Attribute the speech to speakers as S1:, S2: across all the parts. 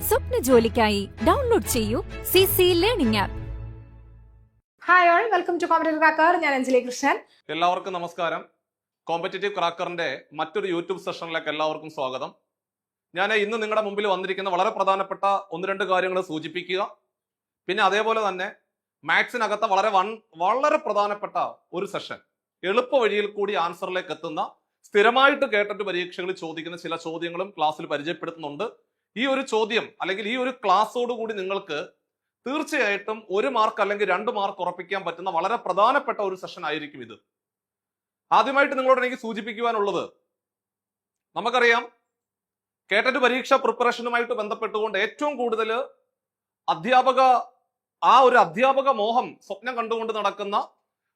S1: സ്വപ്ന ജോലിക്കായി ഡൗൺലോഡ് ചെയ്യൂ CC learning app.
S2: Hi all, welcome to competitive cracker. ഞാൻ അഞ്ജലി കൃഷ്ണൻ.
S3: എല്ലാവർക്കും നമസ്കാരം. കോമ്പറ്റേറ്റീവ് ക്രാക്കറിന്റെ മറ്റൊരു യൂട്യൂബ് സെഷനിലേക്ക് എല്ലാവർക്കും സ്വാഗതം. ഞാൻ ഇന്ന് നിങ്ങളുടെ മുമ്പിൽ വന്നിരിക്കുന്ന വളരെ പ്രധാനപ്പെട്ട ഒന്ന് രണ്ട് കാര്യങ്ങൾ സൂചിപ്പിക്കുക. പിന്നെ അതേപോലെ തന്നെ മാത്സിനകത്ത വളരെ പ്രധാനപ്പെട്ട ഒരു സെഷൻ, എളുപ്പ വഴിയിൽ കൂടി ആൻസറിലേക്ക് എത്തുന്ന, സ്ഥിരമായിട്ട് കേട്ടിട്ട് പരീക്ഷകളിൽ ചോദിക്കുന്ന ചില ചോദ്യങ്ങളും ക്ലാസ്സിൽ പരിചയപ്പെടുത്തുന്നുണ്ട്. ഈ ഒരു ചോദ്യം അല്ലെങ്കിൽ ഈ ഒരു ക്ലാസ്സോട് കൂടി നിങ്ങൾക്ക് തീർച്ചയായിട്ടും 1 മാർക്ക് അല്ലെങ്കിൽ 2 മാർക്ക് ഉറപ്പിക്കാൻ പറ്റുന്ന വളരെ പ്രധാനപ്പെട്ട ഒരു സെഷൻ ആയിരിക്കും ഇത്. ആദ്യമായിട്ട് നിങ്ങളോട് എനിക്ക് സൂചിപ്പിക്കുവാനുള്ളത്, നമുക്കറിയാം കേട്ടറ്റ് പരീക്ഷ പ്രിപ്പറേഷനുമായിട്ട് ബന്ധപ്പെട്ടുകൊണ്ട് ഏറ്റവും കൂടുതൽ അധ്യാപക മോഹം സ്വപ്നം കണ്ടുകൊണ്ട് നടക്കുന്ന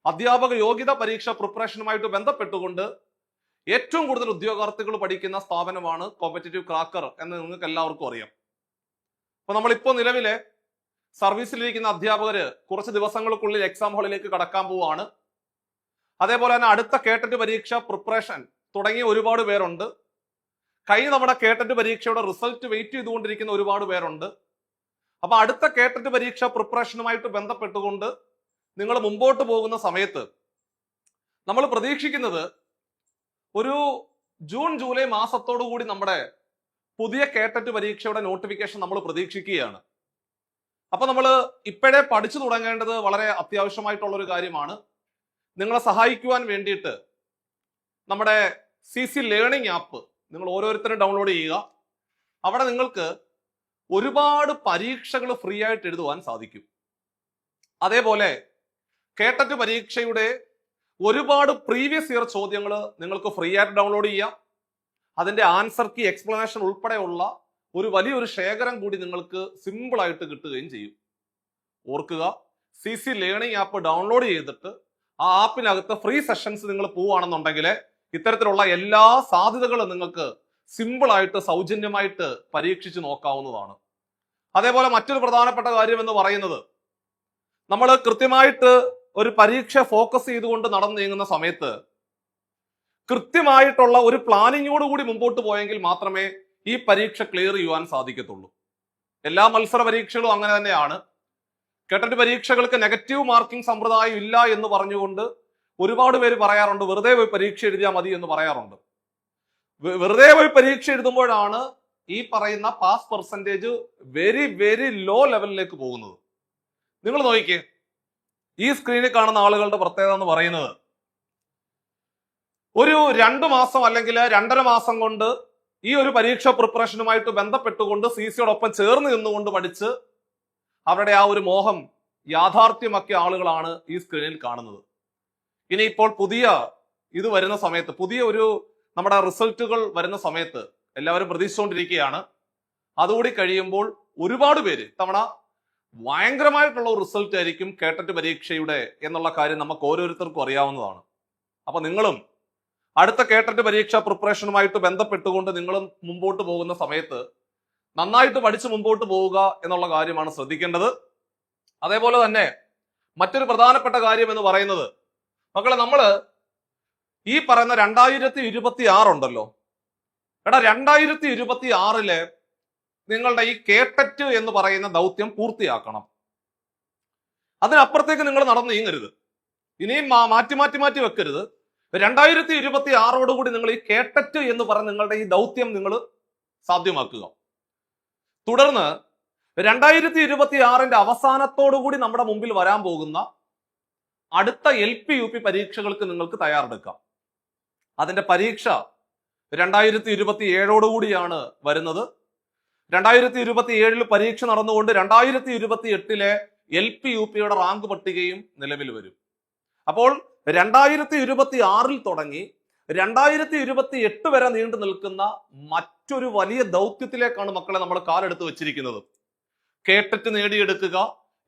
S3: അധ്യാപക യോഗ്യത പരീക്ഷ പ്രിപ്പറേഷനുമായിട്ട് ബന്ധപ്പെട്ടുകൊണ്ട് ഏറ്റവും കൂടുതൽ ഉദ്യോഗാർത്ഥികൾ പഠിക്കുന്ന സ്ഥാപനമാണ് കോമ്പറ്റേറ്റീവ് ക്രാക്കർ എന്ന് നിങ്ങൾക്ക് എല്ലാവർക്കും അറിയാം. അപ്പൊ നമ്മളിപ്പോ നിലവിലെ സർവീസിലിരിക്കുന്ന അധ്യാപകര് കുറച്ച് ദിവസങ്ങൾക്കുള്ളിൽ എക്സാം ഹാളിലേക്ക് കടക്കാൻ പോവുകയാണ്. അതേപോലെ തന്നെ അടുത്ത കേട്ടറ്റ് പരീക്ഷ പ്രിപ്പറേഷൻ തുടങ്ങിയ ഒരുപാട് പേരുണ്ട്. കഴിഞ്ഞ തവണ കേട്ടറ്റ് പരീക്ഷയുടെ റിസൾട്ട് വെയിറ്റ് ചെയ്തുകൊണ്ടിരിക്കുന്ന ഒരുപാട് പേരുണ്ട്. അപ്പൊ അടുത്ത കേട്ടറ്റ് പരീക്ഷ പ്രിപ്പറേഷനുമായിട്ട് ബന്ധപ്പെട്ടുകൊണ്ട് നിങ്ങൾ മുമ്പോട്ട് പോകുന്ന സമയത്ത് നമ്മൾ പ്രതീക്ഷിക്കുന്നത് ഒരു ജൂൺ ജൂലൈ മാസത്തോടു കൂടി നമ്മുടെ പുതിയ കേട്ടറ്റ് പരീക്ഷയുടെ നോട്ടിഫിക്കേഷൻ നമ്മൾ പ്രതീക്ഷിക്കുകയാണ്. അപ്പൊ നമ്മൾ ഇപ്പോഴേ പഠിച്ചു തുടങ്ങേണ്ടത് വളരെ അത്യാവശ്യമായിട്ടുള്ള ഒരു കാര്യമാണ്. നിങ്ങളെ സഹായിക്കുവാൻ വേണ്ടിയിട്ട് നമ്മുടെ CC ലേണിംഗ് ആപ്പ് നിങ്ങൾ ഓരോരുത്തരും ഡൗൺലോഡ് ചെയ്യുക. അവിടെ നിങ്ങൾക്ക് ഒരുപാട് പരീക്ഷകൾ ഫ്രീ ആയിട്ട് എഴുതുവാൻ സാധിക്കും. അതേപോലെ കേട്ടറ്റ് പരീക്ഷയുടെ ഒരുപാട് പ്രീവിയസ് ഇയർ ചോദ്യങ്ങൾ നിങ്ങൾക്ക് ഫ്രീ ആയിട്ട് ഡൗൺലോഡ് ചെയ്യാം. അതിന്റെ ആൻസർ കീ, എക്സ്പ്ലനേഷൻ ഉൾപ്പെടെയുള്ള ഒരു വലിയൊരു ശേഖരം കൂടി നിങ്ങൾക്ക് സിമ്പിൾ ആയിട്ട് കിട്ടുകയും ചെയ്യും. ഓർക്കുക, CC ലേണിംഗ് ആപ്പ് ഡൗൺലോഡ് ചെയ്തിട്ട് ആ ആപ്പിനകത്ത് ഫ്രീ സെഷൻസ് നിങ്ങൾ പോവുകയാണെന്നുണ്ടെങ്കിൽ ഇത്തരത്തിലുള്ള എല്ലാ സാധ്യതകളും നിങ്ങൾക്ക് സിമ്പിൾ ആയിട്ട് സൗജന്യമായിട്ട് പരീക്ഷിച്ച് നോക്കാവുന്നതാണ്. അതേപോലെ മറ്റൊരു പ്രധാനപ്പെട്ട കാര്യം എന്ന് പറയുന്നത്, നമ്മൾ കൃത്യമായിട്ട് ഒരു പരീക്ഷ ഫോക്കസ് ചെയ്തുകൊണ്ട് നടന്നു നീങ്ങുന്ന സമയത്ത് കൃത്യമായിട്ടുള്ള ഒരു പ്ലാനിങ്ങോട് കൂടി മുമ്പോട്ട് പോയെങ്കിൽ മാത്രമേ ഈ പരീക്ഷ ക്ലിയർ ചെയ്യുവാൻ സാധിക്കത്തുള്ളൂ. എല്ലാ മത്സര പരീക്ഷകളും അങ്ങനെ തന്നെയാണ്. കേട്ടറ്റ് പരീക്ഷകൾക്ക് നെഗറ്റീവ് മാർക്കിംഗ് സമ്പ്രദായം ഇല്ല എന്ന് പറഞ്ഞുകൊണ്ട് ഒരുപാട് പേര് പറയാറുണ്ട്, വെറുതെ പോയി പരീക്ഷ എഴുതിയാൽ മതി എന്ന് പറയാറുണ്ട്. വെറുതെ പോയി പരീക്ഷ എഴുതുമ്പോഴാണ് ഈ പറയുന്ന pass percentage very very low ലെവലിലേക്ക് പോകുന്നത്. നിങ്ങൾ നോക്കിക്കേ, ഈ സ്ക്രീനിൽ കാണുന്ന ആളുകളുടെ പ്രത്യേകത എന്ന് പറയുന്നത്, ഒരു 2 മാസം അല്ലെങ്കിൽ 2.5 മാസം കൊണ്ട് ഈ ഒരു പരീക്ഷ പ്രിപ്പറേഷനുമായിട്ട് ബന്ധപ്പെട്ടുകൊണ്ട് CCയോടൊപ്പം ചേർന്ന് നിന്നുകൊണ്ട് പഠിച്ച് അവരുടെ ആ ഒരു മോഹം യാഥാർത്ഥ്യമാക്കിയ ആളുകളാണ് ഈ സ്ക്രീനിൽ കാണുന്നത്. ഇനിയിപ്പോൾ പുതിയ ഇത് വരുന്ന സമയത്ത്, പുതിയ ഒരു നമ്മുടെ റിസൾട്ടുകൾ വരുന്ന സമയത്ത് എല്ലാവരും പ്രതീക്ഷിച്ചുകൊണ്ടിരിക്കുകയാണ്. അതുകൂടി കഴിയുമ്പോൾ ഒരുപാട് പേര് തവണ ഭയങ്കരമായിട്ടുള്ള ഒരു റിസൾട്ട് ആയിരിക്കും കേട്ടറ്റ് പരീക്ഷയുടെ എന്നുള്ള കാര്യം നമുക്ക് ഓരോരുത്തർക്കും അറിയാവുന്നതാണ്. അപ്പൊ നിങ്ങളും അടുത്ത കേട്ടറ്റ് പരീക്ഷ പ്രിപ്പറേഷനുമായിട്ട് ബന്ധപ്പെട്ടുകൊണ്ട് നിങ്ങളും മുമ്പോട്ട് പോകുന്ന സമയത്ത് നന്നായിട്ട് പഠിച്ച് മുമ്പോട്ട് പോവുക എന്നുള്ള കാര്യമാണ് ശ്രദ്ധിക്കേണ്ടത്. അതേപോലെ തന്നെ മറ്റൊരു പ്രധാനപ്പെട്ട കാര്യം എന്ന് പറയുന്നത്, മക്കളെ, നമ്മള് ഈ പറയുന്ന 2026 ഉണ്ടല്ലോ, 2026 നിങ്ങളുടെ ഈ കേട്ടറ്റ് എന്ന് പറയുന്ന ദൗത്യം പൂർത്തിയാക്കണം. അതിനപ്പുറത്തേക്ക് നിങ്ങൾ നടന്നു നീങ്ങരുത്. ഇനിയും മാറ്റി വെക്കരുത്. 2026 കൂടി നിങ്ങൾ ഈ കേട്ടറ്റ് എന്ന് പറഞ്ഞ നിങ്ങളുടെ ഈ ദൗത്യം നിങ്ങൾ സാധ്യമാക്കുക. തുടർന്ന് 2026 അവസാനത്തോടു കൂടി നമ്മുടെ മുമ്പിൽ വരാൻ പോകുന്ന അടുത്ത LP UP പരീക്ഷകൾക്ക് നിങ്ങൾക്ക് തയ്യാറെടുക്കാം. അതിന്റെ പരീക്ഷ 2027 കൂടിയാണ് വരുന്നത്. 2027 പരീക്ഷ നടന്നുകൊണ്ട് 2028 LP UPയുടെ റാങ്ക് പട്ടികയും നിലവിൽ വരും. അപ്പോൾ 2026 തുടങ്ങി 2028 വരെ നീണ്ടു നിൽക്കുന്ന മറ്റൊരു വലിയ ദൗത്യത്തിലേക്കാണ് മക്കളെ നമ്മൾ കാലെടുത്ത് വെച്ചിരിക്കുന്നത്. കേട്ടറ്റ് നേടിയെടുക്കുക,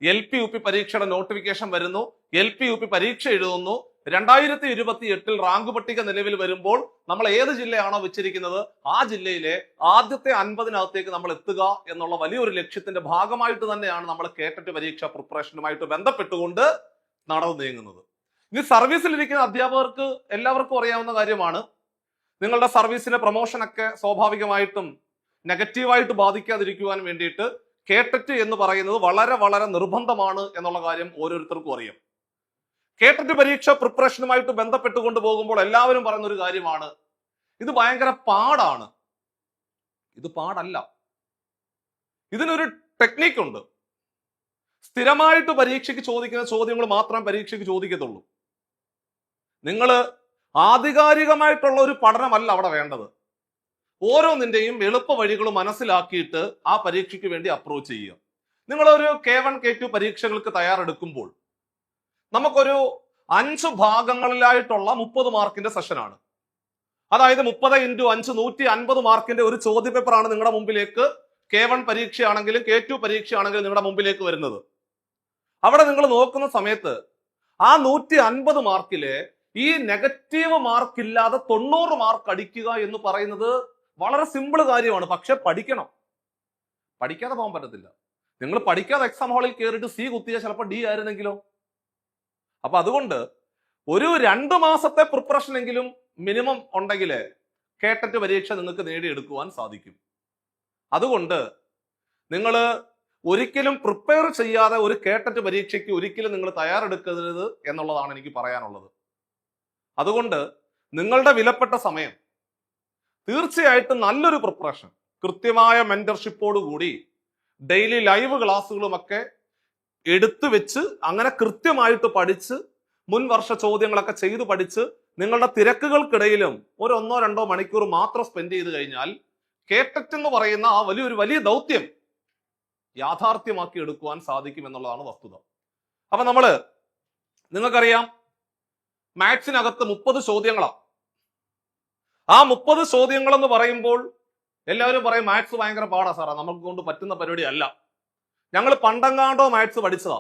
S3: LP UP പരീക്ഷയുടെ നോട്ടിഫിക്കേഷൻ വരുന്നു, LP UP പരീക്ഷ എഴുതുന്നു, 2028 റാങ്ക് പട്ടിക നിലവിൽ വരുമ്പോൾ നമ്മൾ ഏത് ജില്ലയാണോ വെച്ചിരിക്കുന്നത് ആ ജില്ലയിലെ ആദ്യത്തെ 50-നകത്തേക്ക് നമ്മൾ എത്തുക എന്നുള്ള വലിയൊരു ലക്ഷ്യത്തിന്റെ ഭാഗമായിട്ട് തന്നെയാണ് നമ്മൾ കേട്ടറ്റ് പരീക്ഷ പ്രിപ്പറേഷനുമായിട്ട് ബന്ധപ്പെട്ടുകൊണ്ട് നടന്നു നീങ്ങുന്നത്. ഇനി സർവീസിലിരിക്കുന്ന അധ്യാപകർക്ക് എല്ലാവർക്കും അറിയാവുന്ന കാര്യമാണ്, നിങ്ങളുടെ സർവീസിലെ പ്രൊമോഷനൊക്കെ സ്വാഭാവികമായിട്ടും നെഗറ്റീവായിട്ട് ബാധിക്കാതിരിക്കുവാൻ വേണ്ടിയിട്ട് കേട്ടറ്റ് എന്ന് പറയുന്നത് വളരെ വളരെ നിർബന്ധമാണ് എന്നുള്ള കാര്യം ഓരോരുത്തർക്കും അറിയാം. കേട്ടറ്റ് പരീക്ഷ പ്രിപ്പറേഷനുമായിട്ട് ബന്ധപ്പെട്ടുകൊണ്ട് പോകുമ്പോൾ എല്ലാവരും പറയുന്ന ഒരു കാര്യമാണ്, ഇത് ഭയങ്കര പാടാണ്. ഇത് പാടല്ല, ഇതിനൊരു ടെക്നിക്ക് ഉണ്ട്. സ്ഥിരമായിട്ട് പരീക്ഷയ്ക്ക് ചോദിക്കുന്ന ചോദ്യങ്ങൾ മാത്രം പരീക്ഷയ്ക്ക് ചോദിക്കത്തുള്ളൂ. നിങ്ങൾ ആധികാരികമായിട്ടുള്ള ഒരു പഠനമല്ല അവിടെ വേണ്ടത്. ഓരോന്നിന്റെയും എളുപ്പ വഴികൾ മനസ്സിലാക്കിയിട്ട് ആ പരീക്ഷയ്ക്ക് വേണ്ടി അപ്രോച്ച് ചെയ്യുക. നിങ്ങളൊരു K1 K2 പരീക്ഷകൾക്ക് തയ്യാറെടുക്കുമ്പോൾ നമുക്കൊരു 5 ഭാഗങ്ങളിലായിട്ടുള്ള 30 മാർക്കിന്റെ സെഷനാണ്. അതായത് 30 × 5 150 മാർക്കിന്റെ ഒരു ചോദ്യ പേപ്പറാണ് നിങ്ങളുടെ മുമ്പിലേക്ക് K1 പരീക്ഷയാണെങ്കിലും K2 പരീക്ഷയാണെങ്കിലും നിങ്ങളുടെ മുമ്പിലേക്ക് വരുന്നത്. അവിടെ നിങ്ങൾ നോക്കുന്ന സമയത്ത് ആ 150 മാർക്കിലെ ഈ നെഗറ്റീവ് മാർക്ക് ഇല്ലാതെ 90 മാർക്ക് അടിക്കുക എന്ന് പറയുന്നത് വളരെ സിമ്പിൾ കാര്യമാണ്. പക്ഷെ പഠിക്കണം, പഠിക്കാതെ പോകാൻ പറ്റത്തില്ല. നിങ്ങൾ പഠിക്കാതെ എക്സാം ഹാളിൽ കയറിയിട്ട് C കുത്തിയാൽ ചിലപ്പോൾ D ആയിരുന്നെങ്കിലോ. അപ്പൊ അതുകൊണ്ട് ഒരു 2 മാസത്തെ പ്രിപ്പറേഷൻ എങ്കിലും മിനിമം ഉണ്ടെങ്കിൽ കേട്ടറ്റ് പരീക്ഷ നിങ്ങൾക്ക് നേടിയെടുക്കുവാൻ സാധിക്കും. അതുകൊണ്ട് നിങ്ങൾ ഒരിക്കലും പ്രിപ്പയർ ചെയ്യാതെ ഒരു കേട്ടറ്റ് പരീക്ഷയ്ക്ക് ഒരിക്കലും നിങ്ങൾ തയ്യാറെടുക്കരുത് എന്നുള്ളതാണ് എനിക്ക് പറയാനുള്ളത്. അതുകൊണ്ട് നിങ്ങളുടെ വിലപ്പെട്ട സമയം തീർച്ചയായിട്ടും നല്ലൊരു പ്രിപ്പറേഷൻ, കൃത്യമായ മെന്റർഷിപ്പോട് കൂടി ഡെയിലി ലൈവ് ക്ലാസ്സുകളുമൊക്കെ എടുത്തു വെച്ച് അങ്ങനെ കൃത്യമായിട്ട് പഠിച്ച് മുൻ വർഷ ചോദ്യങ്ങളൊക്കെ ചെയ്തു പഠിച്ച് നിങ്ങളുടെ തിരക്കുകൾക്കിടയിലും ഒരു 1-2 മണിക്കൂർ മാത്രം സ്പെൻഡ് ചെയ്ത് കഴിഞ്ഞാൽ കേട്ടറ്റ് എന്ന് പറയുന്ന ആ വലിയ ദൗത്യം യാഥാർത്ഥ്യമാക്കി എടുക്കുവാൻ സാധിക്കും എന്നുള്ളതാണ് വസ്തുത. അപ്പൊ നിങ്ങൾക്കറിയാം, മാത്സിനകത്ത് 30 ചോദ്യങ്ങളാണ്. ആ 30 ചോദ്യങ്ങൾ എന്ന് പറയുമ്പോൾ എല്ലാവരും പറയും മാത്സ് ഭയങ്കര പാടാ സാറാ, നമുക്ക് കൊണ്ട് പറ്റുന്ന പരിപാടി അല്ല. ഞങ്ങൾ പണ്ടെങ്ങാണ്ടോ മാത്സ് പഠിച്ചതാ,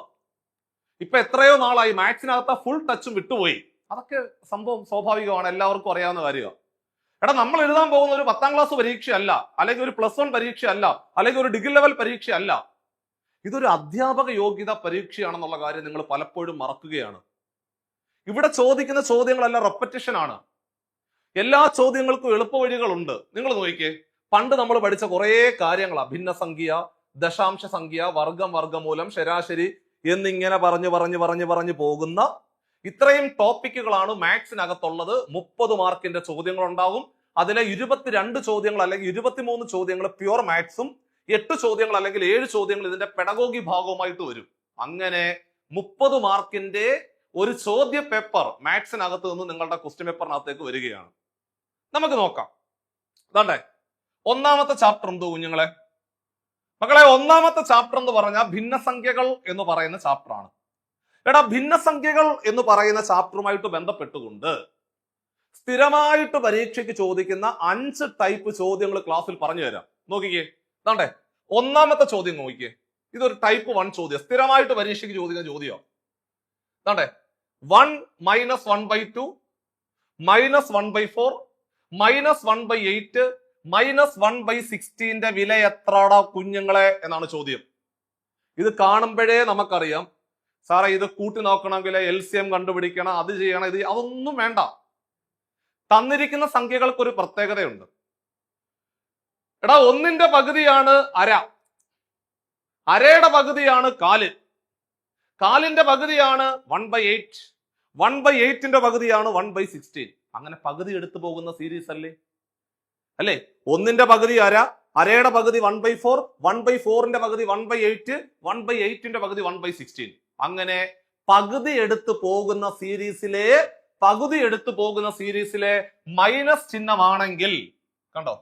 S3: ഇപ്പൊ എത്രയോ നാളായി മാത്സിനകത്ത് ഫുൾ ടച്ചും വിട്ടുപോയി. അതൊക്കെ സംഭവം സ്വാഭാവികമാണ്, എല്ലാവർക്കും അറിയാവുന്ന കാര്യമാണ്. എടാ, നമ്മൾ എഴുതാൻ പോകുന്ന ഒരു 10ാം ക്ലാസ് പരീക്ഷയല്ല, അല്ലെങ്കിൽ ഒരു +1 പരീക്ഷയല്ല, അല്ലെങ്കിൽ ഒരു ഡിഗ്രി ലെവൽ പരീക്ഷയല്ല. ഇതൊരു അധ്യാപക യോഗ്യത പരീക്ഷയാണെന്നുള്ള കാര്യം നിങ്ങൾ പലപ്പോഴും മറക്കുകയാണ്. ഇവിടെ ചോദിക്കുന്ന ചോദ്യങ്ങളെല്ലാം റെപ്പറ്റീഷൻ ആണ്. എല്ലാ ചോദ്യങ്ങൾക്കും എളുപ്പവഴികളുണ്ട്. നിങ്ങൾ നോക്കിക്കേ, പണ്ട് നമ്മൾ പഠിച്ച കുറേ കാര്യങ്ങളാണ്. ഭിന്നസംഖ്യ, ദശാംശ സംഖ്യ, വർഗം, വർഗമൂലം, ശരാശരി എന്നിങ്ങനെ പറഞ്ഞു പോകുന്ന ഇത്രയും ടോപ്പിക്കുകളാണ് മാത്സിനകത്തുള്ളത്. 30 മാർക്കിന്റെ ചോദ്യങ്ങൾ ഉണ്ടാകും. അതിലെ 22 ചോദ്യങ്ങൾ അല്ലെങ്കിൽ 23 ചോദ്യങ്ങൾ പ്യുവർ മാത്സും 8 ചോദ്യങ്ങൾ അല്ലെങ്കിൽ 7 ചോദ്യങ്ങൾ ഇതിന്റെ പെഡഗോഗി ഭാഗവുമായിട്ട് വരും. അങ്ങനെ 30 മാർക്കിന്റെ ഒരു ചോദ്യ പേപ്പർ മാത്സിനകത്ത് നിന്ന് നിങ്ങളുടെ ക്വസ്റ്റ്യൻ പേപ്പറിനകത്തേക്ക് വരികയാണ്. നമുക്ക് നോക്കാം. അതാണ്ടേ ഒന്നാമത്തെ ചാപ്റ്റർ എന്തോ കുഞ്ഞുങ്ങളെ, മക്കളെ, ഒന്നാമത്തെ ചാപ്റ്റർ എന്ന് പറഞ്ഞാൽ ഭിന്നസംഖ്യകൾ എന്ന് പറയുന്ന ചാപ്റ്റർ ആണ്. എടാ, ഭിന്നസംഖ്യകൾ എന്ന് പറയുന്ന ചാപ്റ്ററുമായിട്ട് ബന്ധപ്പെട്ടുകൊണ്ട് സ്ഥിരമായിട്ട് പരീക്ഷയ്ക്ക് ചോദിക്കുന്ന 5 ടൈപ്പ് ചോദ്യങ്ങൾ ക്ലാസ്സിൽ പറഞ്ഞു തരാം. നോക്കിക്കേ, അതാണ്ടേ ഒന്നാമത്തെ ചോദ്യം നോക്കിക്കേ. ഇതൊരു ടൈപ്പ് 1 ചോദ്യം, സ്ഥിരമായിട്ട് പരീക്ഷയ്ക്ക് ചോദിക്കുന്ന ചോദ്യം. അതാണ്ടേ 1 - 1/2 - 1/4 -1/8 -1/16 വില എത്രടാ കുഞ്ഞുങ്ങളെ എന്നാണ് ചോദ്യം. ഇത് കാണുമ്പോഴേ നമുക്കറിയാം, സാറേ ഇത് കൂട്ടി നോക്കണമെങ്കിൽ LCM കണ്ടുപിടിക്കണം, അത് ചെയ്യണം, അതൊന്നും വേണ്ട. തന്നിരിക്കുന്ന സംഖ്യകൾക്ക് ഒരു പ്രത്യേകതയുണ്ട്. എടാ, 1ന്റെ പകുതിയാണ് അര, അരയുടെ പകുതിയാണ് കാല്, കാലിന്റെ പകുതിയാണ് 1/8, 1/8ന്റെ പകുതിയാണ് 1/16. അങ്ങനെ പകുതി എടുത്തു പോകുന്ന സീരീസ് അല്ലേ? 1ന്റെ പകുതി അര, അരയുടെ പകുതി 1/4, 1/4ന്റെ പകുതി 1/8, 1/8ന്റെ പകുതി 1/16. അങ്ങനെ പകുതി എടുത്തു പോകുന്ന സീരീസിലെ മൈനസ് ചിഹ്നമാണെങ്കിൽ കണ്ടോ,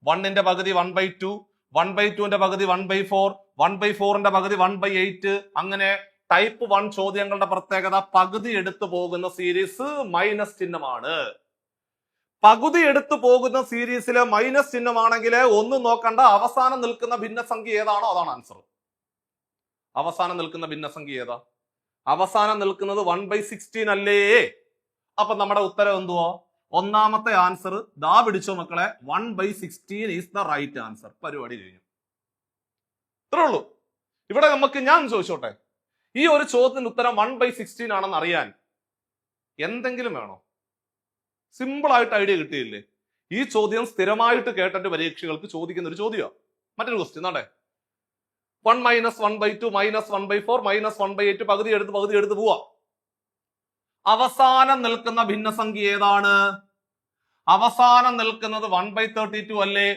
S3: 1ന്റെ പകുതി 1/2, 1/2ന്റെ പകുതി 1/4, 1/4ന്റെ പകുതി 1/8. അങ്ങനെ ടൈപ്പ് 1 ചോദ്യങ്ങളുടെ പ്രത്യേകത പകുതി എടുത്തു പോകുന്ന സീരീസ് മൈനസ് ചിഹ്നമാണ്. പകുതി എടുത്തു പോകുന്ന സീരീസിലെ മൈനസ് ചിഹ്നമാണെങ്കിൽ ഒന്നും നോക്കണ്ട, അവസാനം നിൽക്കുന്ന ഭിന്നസംഖ്യ ഏതാണോ അതാണ് ആൻസർ. അവസാനം നിൽക്കുന്ന ഭിന്നസംഖ്യ ഏതാ? അവസാനം നിൽക്കുന്നത് 1/16 അല്ലേ? അപ്പൊ നമ്മുടെ ഉത്തരം എന്തുവാ? ഒന്നാമത്തെ ആൻസർ ദാ പിടിച്ചോ മക്കളെ, 1/16 ഈസ് ദ റൈറ്റ് ആൻസർ. പരിപാടി കഴിഞ്ഞു. ഇത്രേ ഉള്ളൂ. ഇവിടെ ഞാൻ ചോദിച്ചോട്ടെ, ഈ ഒരു ചോദ്യത്തിന് ഉത്തരം 1/16 ആണെന്ന് അറിയാൻ എന്തെങ്കിലും വേണോ? സിമ്പിൾ ആയിട്ട് ഐഡിയ കിട്ടിയില്ലേ? ഈ ചോദ്യം സ്ഥിരമായിട്ട് കേട്ടിട്ട് പരീക്ഷകൾക്ക് ചോദിക്കുന്ന ഒരു ചോദ്യമാണ്. മറ്റൊരു ക്വസ്റ്റ്യൻ ആണ്ടേ, 1 - 1/2 - 1/4 - 1/8 പകുതി എടുത്ത് പോവാ. അവസാനം നിൽക്കുന്ന ഭിന്നസംഖ്യ ഏതാണ്? അവസാനം നിൽക്കുന്നത് 1/32 അല്ലേ?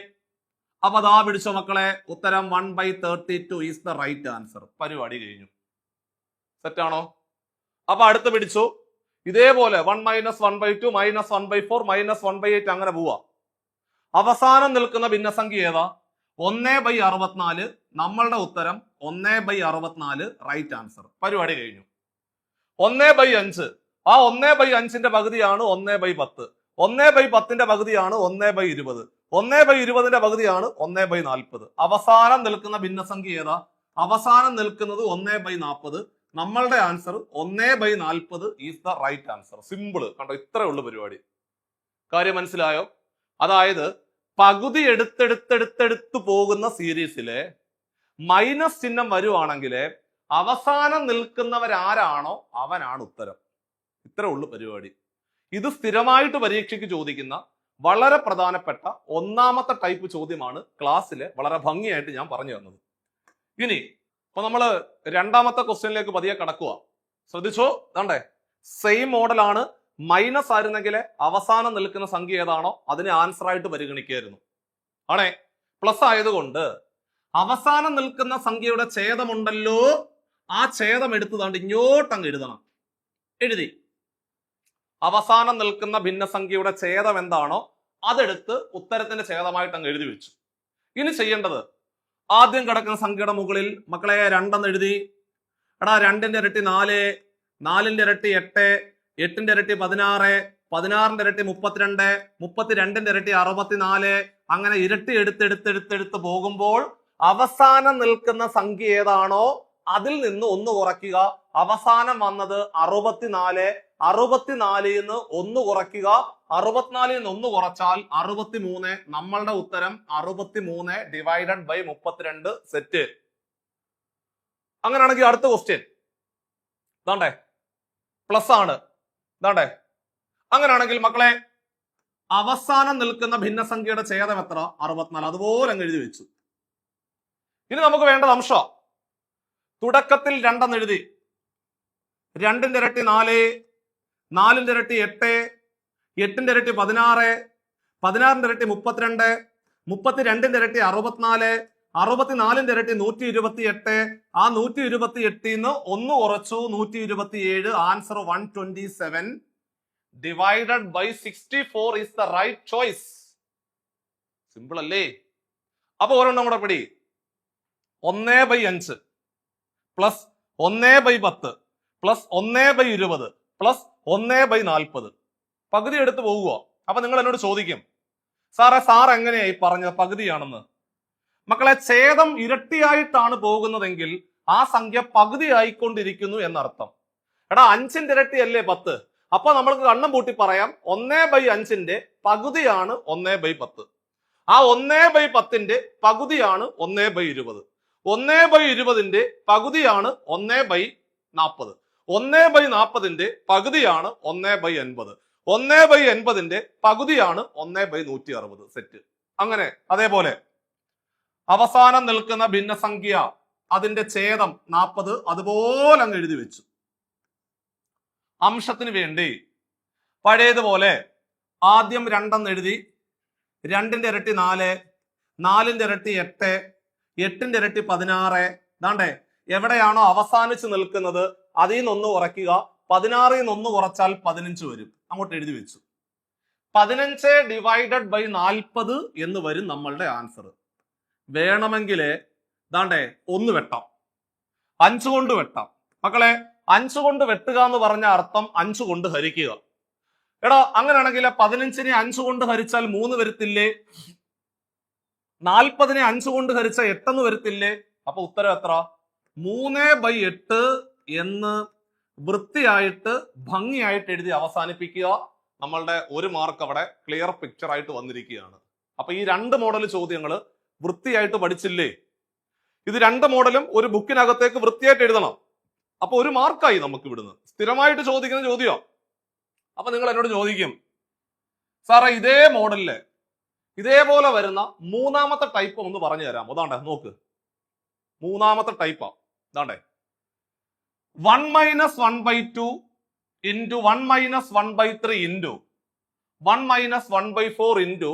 S3: അപ്പൊ അതാ പിടിച്ചോ മക്കളെ, ഉത്തരം 1/32 ഈസ് ദ റൈറ്റ് ആൻസർ. പരിപാടി കഴിഞ്ഞു. സെറ്റാണോ? അപ്പൊ അടുത്ത് പിടിച്ചു. ഇതേപോലെ 1 - 1/2 - 1/4 - 1/8 അങ്ങനെ പോവാ. അവസാനം നിൽക്കുന്ന ഭിന്നസംഖ്യ ഏതാ? 1/64. നമ്മളുടെ ഉത്തരം 1/64 റൈറ്റ് ആൻസർ. പരിപാടി കഴിഞ്ഞു. 1/5. ആ 1/5ന്റെ പകുതിയാണ് 1/10. 1/10ന്റെ പകുതിയാണ് 1/20. 1/20ന്റെ പകുതിയാണ് 1/40. അവസാനം നിൽക്കുന്ന ഭിന്നസംഖ്യ ഏതാ? അവസാനം നിൽക്കുന്നത് 1/40. നമ്മളുടെ answer 1/40 is the right answer. Simple. കണ്ടോ, ഇത്രേ ഉള്ളു പരിപാടി. കാര്യം മനസ്സിലായോ? അതായത് പകുതി എടുത്തെടുത്തെടുത്തെടുത്ത് പോകുന്ന സീരീസിലെ മൈനസ് ചിഹ്നം വരുവാണെങ്കിൽ അവസാനം നിൽക്കുന്നവരാരാണോ അവനാണ് ഉത്തരം. ഇത്രേ ഉള്ളു പരിപാടി. ഇത് സ്ഥിരമായിട്ട് പരീക്ഷയ്ക്ക് ചോദിക്കുന്ന വളരെ പ്രധാനപ്പെട്ട ഒന്നാമത്തെ ടൈപ്പ് ചോദ്യമാണ് ക്ലാസ്സിലെ വളരെ ഭംഗിയായിട്ട് ഞാൻ പറഞ്ഞു തന്നത്. ഇനി അപ്പൊ നമ്മള് രണ്ടാമത്തെ ക്വസ്റ്റ്യനിലേക്ക് പതിയെ കടക്കുക. ശ്രദ്ധിച്ചോ, ദാണ്ടേ സെയിം മോഡലാണ്. മൈനസ് ആയിരുന്നെങ്കിൽ അവസാനം നിൽക്കുന്ന സംഖ്യ ഏതാണോ അതിനെ ആൻസർ ആയിട്ട് പരിഗണിക്കായിരുന്നു. ആണേ, പ്ലസ് ആയതുകൊണ്ട് അവസാനം നിൽക്കുന്ന സംഖ്യയുടെ ഛേദമുണ്ടല്ലോ, ആ ഛേദം എടുത്തതാണ്ട് ഇങ്ങോട്ടങ്ങ് എഴുതണം. എഴുതി അവസാനം നിൽക്കുന്ന ഭിന്നസംഖ്യയുടെ ഛേദം എന്താണോ അതെടുത്ത് ഉത്തരത്തിന്റെ ഛേദമായിട്ട് അങ്ങ് എഴുതി വെച്ചു. ഇനി ചെയ്യേണ്ടത്, ആദ്യം കിടക്കുന്ന സംഖ്യയുടെ മുകളിൽ മക്കളെ 2 എഴുതി. എടാ 2ന്റെ ഇരട്ടി 4, 4ന്റെ ഇരട്ടി 8, 8ന്റെ ഇരട്ടി 16, 16ന്റെ ഇരട്ടി 32, 32ന്റെ ഇരട്ടി 64. അങ്ങനെ ഇരട്ടി എടുത്തെടുത്തെടുത്തെടുത്ത് പോകുമ്പോൾ അവസാനം നിൽക്കുന്ന സംഖ്യ ഏതാണോ അതിൽ നിന്ന് 1 കുറയ്ക്കുക. അവസാനം വന്നത് 64. 64ൽ നിന്ന് 1 കുറയ്ക്കുക. 64ൽ നിന്ന് 1 കുറച്ചാൽ 63. നമ്മളുടെ ഉത്തരം 63 ഡിവൈഡഡ് ബൈ 32 സെറ്റ്. അങ്ങനെയാണെങ്കിൽ അടുത്ത ക്വസ്റ്റ്യൻ ദാണ്ടേ പ്ലസ് ആണ്. ദാണ്ടേ അങ്ങനെയാണെങ്കിൽ മക്കളെ അവസാനം നിൽക്കുന്ന ഭിന്നസംഖ്യയുടെ ഛേദം എത്ര? 64. അതുപോലെ അങ്ങ് എഴുതി വെച്ചു. ഇനി നമുക്ക് വേണ്ടത് അംശം. തുടക്കത്തിൽ 2 എഴുതി. 2ന്റെ ഇരട്ടി 4, 4ന്റെ ഇരട്ടി 8, 8ന്റെ ഇരട്ടി 16, 16ന്റെ ഇരട്ടി 32, 32ന്റെ ഇരട്ടി 64, 64ന്റെ ഇരട്ടി 128. ആ 128 നിന്ന് 1 കുറച്ചു 127. Answer 127 divided by 64 is the right choice. Simple അല്ലേ? അപ്പൊ ഒരെണ്ണം കൂടെ പിടി. 1/5 പ്ലസ് 1/10 പ്ലസ് 1/20 പ്ലസ് 1/40 പകുതി എടുത്ത് പോകുക. അപ്പൊ നിങ്ങൾ എന്നോട് ചോദിക്കും, സാർ എങ്ങനെയായി പറഞ്ഞത് പകുതിയാണെന്ന്? മക്കളെ, ഛേദം ഇരട്ടിയായിട്ടാണ് പോകുന്നതെങ്കിൽ ആ സംഖ്യ പകുതി ആയിക്കൊണ്ടിരിക്കുന്നു എന്നർത്ഥം. എടാ 5ന്റെ ഇരട്ടി അല്ലേ 10. അപ്പൊ നമ്മൾക്ക് കണ്ണും പൂട്ടി പറയാം 1/5ന്റെ പകുതിയാണ് 1/10. ആ 1/10ന്റെ പകുതിയാണ് 1/20. 1/20ന്റെ പകുതിയാണ് 1/40. 1/40ന്റെ പകുതിയാണ് 1/80. 1/80ന്റെ പകുതിയാണ് 1/160 സെറ്റ്. അങ്ങനെ അതേപോലെ അവസാനം നിൽക്കുന്ന ഭിന്നസംഖ്യ അതിന്റെ ഛേദം 40. അതുപോലെ അങ്ങ് എഴുതി വെച്ചു. അംശത്തിന് വേണ്ടി പഴയതുപോലെ ആദ്യം 2 എഴുതി. 2ന്റെ ഇരട്ടി 4, 4ന്റെ ഇരട്ടി 8, 8ന്റെ ഇരട്ടി 16. ദാണ്ടേ എവിടെയാണോ അവസാനിച്ച് നിൽക്കുന്നത് അതിൽ നിന്ന് 1 കുറയ്ക്കുക. 16ൽ നിന്ന് 1 കുറച്ചാൽ 15 വരും. അങ്ങോട്ട് എഴുതി വെച്ചു. 15 ഡിവൈഡഡ് ബൈ 40 എന്ന് വരും നമ്മളുടെ ആൻസർ. വേണമെങ്കിൽ ദാണ്ടേ 1 വെട്ടാം, 5 കൊണ്ട് വെട്ടാം. മക്കളെ 5 കൊണ്ട് വെട്ടുക എന്ന് പറഞ്ഞ അർത്ഥം 5 കൊണ്ട് ഹരിക്കുക. എടാ അങ്ങനെയാണെങ്കിൽ 15നെ 5 കൊണ്ട് ഹരിച്ചാൽ 3 വരത്തില്ലേ? 40നെ 5 കൊണ്ട് ഹരിച്ച 8 വരത്തില്ലേ? അപ്പൊ ഉത്തരം എത്ര? 3/8 എന്ന് വൃത്തിയായിട്ട് ഭംഗിയായിട്ട് എഴുതി അവസാനിപ്പിക്കുക. നമ്മളുടെ 1 മാർക്ക് അവിടെ ക്ലിയർ പിക്ചർ ആയിട്ട് വന്നിരിക്കുകയാണ്. അപ്പൊ ഈ 2 മോഡൽ ചോദ്യങ്ങൾ വൃത്തിയായിട്ട് പഠിച്ചില്ലേ? ഇത് 2 മോഡലും ഒരു ബുക്കിനകത്തേക്ക് വൃത്തിയായിട്ട് എഴുതണം. അപ്പൊ 1 മാർക്കായി നമുക്ക് ഇവിടുന്ന്. സ്ഥിരമായിട്ട് ചോദിക്കുന്ന ചോദ്യം. അപ്പൊ നിങ്ങൾ എന്നോട് ചോദിക്കും, സാറേ ഇതേ മോഡലില് ഇതേപോലെ വരുന്ന മൂന്നാമത്തെ ടൈപ്പ് ഒന്ന് പറഞ്ഞു തരാം. അതാണ്ടേ നോക്ക്, മൂന്നാമത്തെ ടൈപ്പാ ഇതാണ്ടേ. 1 - 1/2 into 1 - 1/3 into 1 - 1/4 into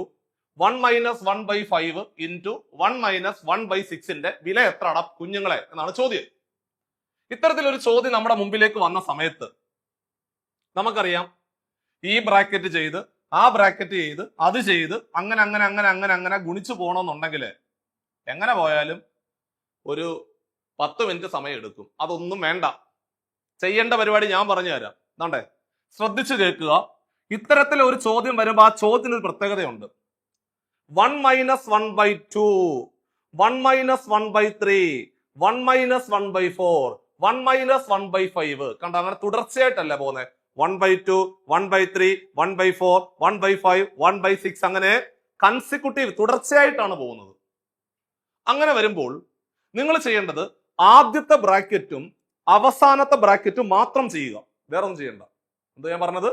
S3: 1 - 1/5 into 1 - 1/6ന്റെ വില എത്രടാ കുഞ്ഞുങ്ങളെ എന്നാണ് ചോദ്യം. ഇത്തരത്തിലൊരു ചോദ്യം നമ്മുടെ മുമ്പിലേക്ക് വന്ന സമയത്ത് നമുക്കറിയാം, ഈ ബ്രാക്കറ്റ് ചെയ്ത് ആ ബ്രാക്കറ്റ് ചെയ്ത് അത് ചെയ്ത് അങ്ങനെ അങ്ങനെ അങ്ങനെ അങ്ങനെ അങ്ങനെ ഗുണിച്ചു പോകണമെന്നുണ്ടെങ്കിൽ എങ്ങനെ പോയാലും ഒരു 10 മിനിറ്റ് സമയം എടുക്കും. അതൊന്നും വേണ്ട, ചെയ്യേണ്ട പരിപാടി ഞാൻ പറഞ്ഞു തരാം. എന്താണ്ടേ ശ്രദ്ധിച്ചു കേൾക്കുക. ഇത്തരത്തിൽ ഒരു ചോദ്യം വരുമ്പോൾ ആ ചോദ്യത്തിന് ഒരു പ്രത്യേകതയുണ്ട്. 1 - 1/2, 1 - 1/3, 1 - 1/4, 1 - 1/5 കണ്ട, അങ്ങനെ തുടർച്ചയായിട്ടല്ല പോകുന്നത്. 1/2, 1/3, 1/4, 1/5, 1/6 അങ്ങനെ കൺസിക്യൂട്ടീവ് തുടർച്ചയായിട്ടാണ് പോകുന്നത്. അങ്ങനെ വരുമ്പോൾ നിങ്ങൾ ചെയ്യേണ്ടത് ആദ്യത്തെ ബ്രാക്കറ്റും അവസാനത്തെ ബ്രാക്കറ്റും മാത്രം ചെയ്യുക, വേറെ ഒന്നും ചെയ്യണ്ട. എന്താ ഞാൻ പറഞ്ഞത്?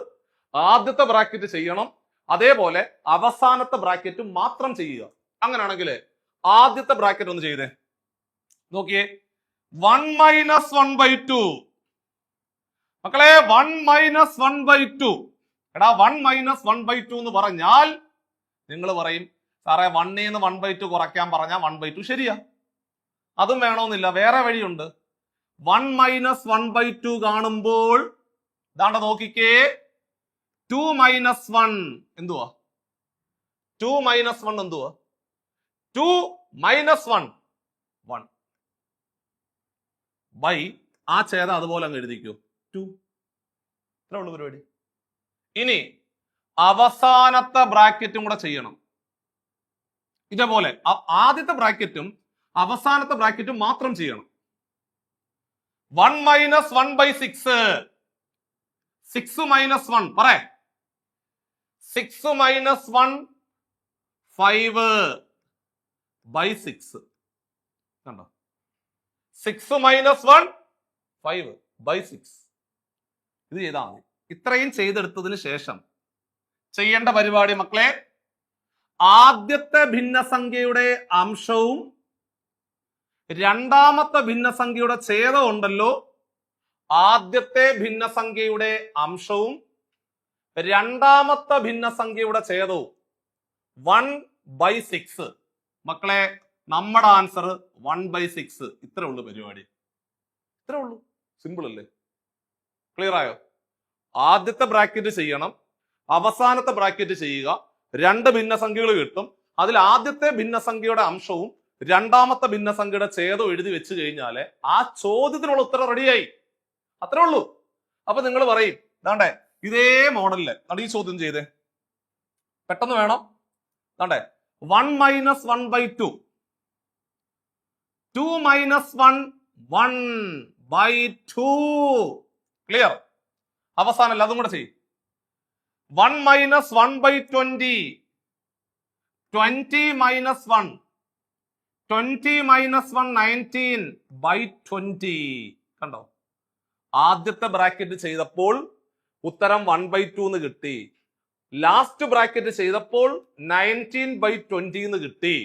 S3: ആദ്യത്തെ ബ്രാക്കറ്റ് ചെയ്യണം, അതേപോലെ അവസാനത്തെ ബ്രാക്കറ്റും മാത്രം ചെയ്യുക. അങ്ങനെയാണെങ്കിൽ ആദ്യത്തെ ബ്രാക്കറ്റ് ഒന്ന് ചെയ്തേ നോക്കിയേ. 1 - 1/2 മക്കളെ, 1 - 1/2. എടാ 1 - 1/2 എന്ന് പറഞ്ഞാൽ നിങ്ങൾ പറയും സാറേ 1 ന്ന് 1/2 കുറയ്ക്കാൻ പറഞ്ഞാൽ 1/2 ശരിയാ. അതും വേണമെന്നില്ല, വേറെ വഴിയുണ്ട്. 1 - 1/2 കാണുമ്പോൾ ദാണ്ട നോക്കിക്കേ, 2 - 1 എന്തുവാ? 2 - 1 എന്തുവാ? 2 - 1 1 ബൈ ആ ഛേദം അതുപോലെ അങ്ങ് എഴുതിക്കോ 2. ഇത്രേ ഉള്ളൂ പരിപാടി. ഇനി അവസാനത്തെ ബ്രാക്കറ്റും കൂടെ ചെയ്യണം ഇതേപോലെ. ആദ്യത്തെ ബ്രാക്കറ്റും അവസാനത്തെ ബ്രാക്കറ്റും മാത്രം ചെയ്യണം. 1 - 1/6, 6 - 1 പറ, 6 - 1 5 by 6 കണ്ടോ, 6 - 1 5 by 6. ഇത് ചെയ്താൽ മതി. ഇത്രയും ചെയ്തെടുത്തതിന് ശേഷം ചെയ്യേണ്ട പരിപാടി മക്കളെ, ആദ്യത്തെ ഭിന്നസംഖ്യയുടെ അംശവും രണ്ടാമത്തെ ഭിന്നസംഖ്യയുടെ ഛേദം ഉണ്ടല്ലോ, ആദ്യത്തെ ഭിന്നസംഖ്യയുടെ അംശവും രണ്ടാമത്തെ ഭിന്നസംഖ്യയുടെ ഛേദവും 1/6. മക്കളെ നമ്മുടെ ആൻസർ 1/6. ഇത്രേ ഉള്ളൂ പരിപാടി, ഇത്രേ ഉള്ളൂ. സിമ്പിൾ അല്ലേ? ക്ലിയർ ആയോ? ആദ്യത്തെ ബ്രാക്കറ്റ് ചെയ്യണം, അവസാനത്തെ ബ്രാക്കറ്റ് ചെയ്യുക, രണ്ട് ഭിന്നസംഖ്യകൾ കിട്ടും. അതിൽ ആദ്യത്തെ ഭിന്നസംഖ്യയുടെ അംശവും രണ്ടാമത്തെ ഭിന്നസംഖ്യയുടെ ഛേദവും എഴുതി വെച്ച് കഴിഞ്ഞാല് ആ ചോദ്യത്തിനുള്ള ഉത്തരം റെഡിയായി. അത്രേ ഉള്ളൂ. അപ്പൊ നിങ്ങൾ പറയും ദാണ്ടേ ഇതേ മോഡലില് ഈ ചോദ്യം ചെയ്തേ, പെട്ടെന്ന് വേണം. ദാണ്ടേ 1 - 1/2, 2 - 1 1/2. ക്ലിയർ? അവസാനല്ല, അതും കൂടെ ചെയ്യും. 1 - 1/20, 20 - 1, 20 - 1 19/20. കണ്ടോ? ആദ്യത്തെ ബ്രാക്കറ്റ് ചെയ്തപ്പോൾ ഉത്തരം 1/2 എന്ന് കിട്ടി. ലാസ്റ്റ് ബ്രാക്കറ്റ് ചെയ്തപ്പോൾ 19/20 എന്ന് കിട്ടി.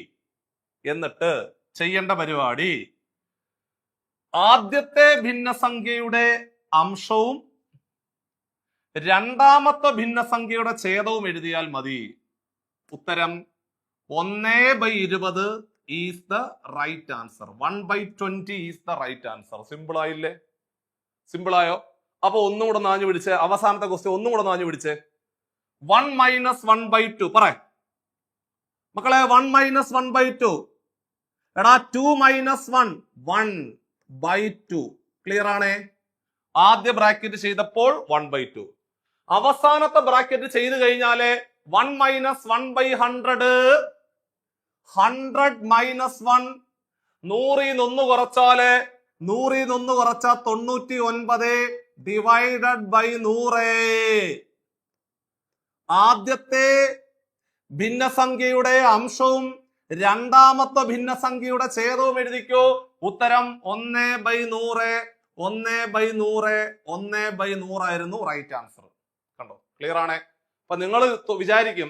S3: എന്നിട്ട് ചെയ്യേണ്ട പരിപാടി, ആദ്യത്തെ ഭിന്നസംഖ്യയുടെ അംശവും രണ്ടാമത്തെ ഭിന്നസംഖ്യയുടെ ഛേദവും എഴുതിയാൽ മതി. ഉത്തരം 1/20 is the right answer. 1/20 is the right answer. Simple ആയില്ലേ? സിമ്പിൾ ആയോ? അപ്പൊ ഒന്നും കൂടെ നാഞ്ഞു പിടിച്ച് അവസാനത്തെ ക്വസ്റ്റ്യൻ ഒന്നും കൂടെ നാഞ്ഞു പിടിച്ച് 1 - 1/2 പറ മക്കളെ. 1 - 1/2 എടാ 2 - 1 1/2. ക്ലിയർ ആണേ? ആദ്യ ബ്രാക്കറ്റ് ചെയ്തപ്പോൾ 1/2, അവസാനത്തെ ബ്രാക്കറ്റ് ചെയ്ത് കഴിഞ്ഞാല് 1 - 1/100, 100 - 1, 100 കുറച്ചാല് 100 കുറച്ചാൽ 99 ഡിവൈഡഡ് ബൈ 100. ആദ്യത്തെ ഭിന്നസംഖ്യയുടെ അംശവും രണ്ടാമത്തെ ഭിന്നസംഖ്യയുടെ ഛേദവും എഴുതിക്കോ. ഉത്തരം 1/100, 1/100, 1/100 ആയിരുന്നു റൈറ്റ് ആൻസർ. കണ്ടോ? ക്ലിയർ ആണേ? അപ്പൊ നിങ്ങൾ വിചാരിക്കും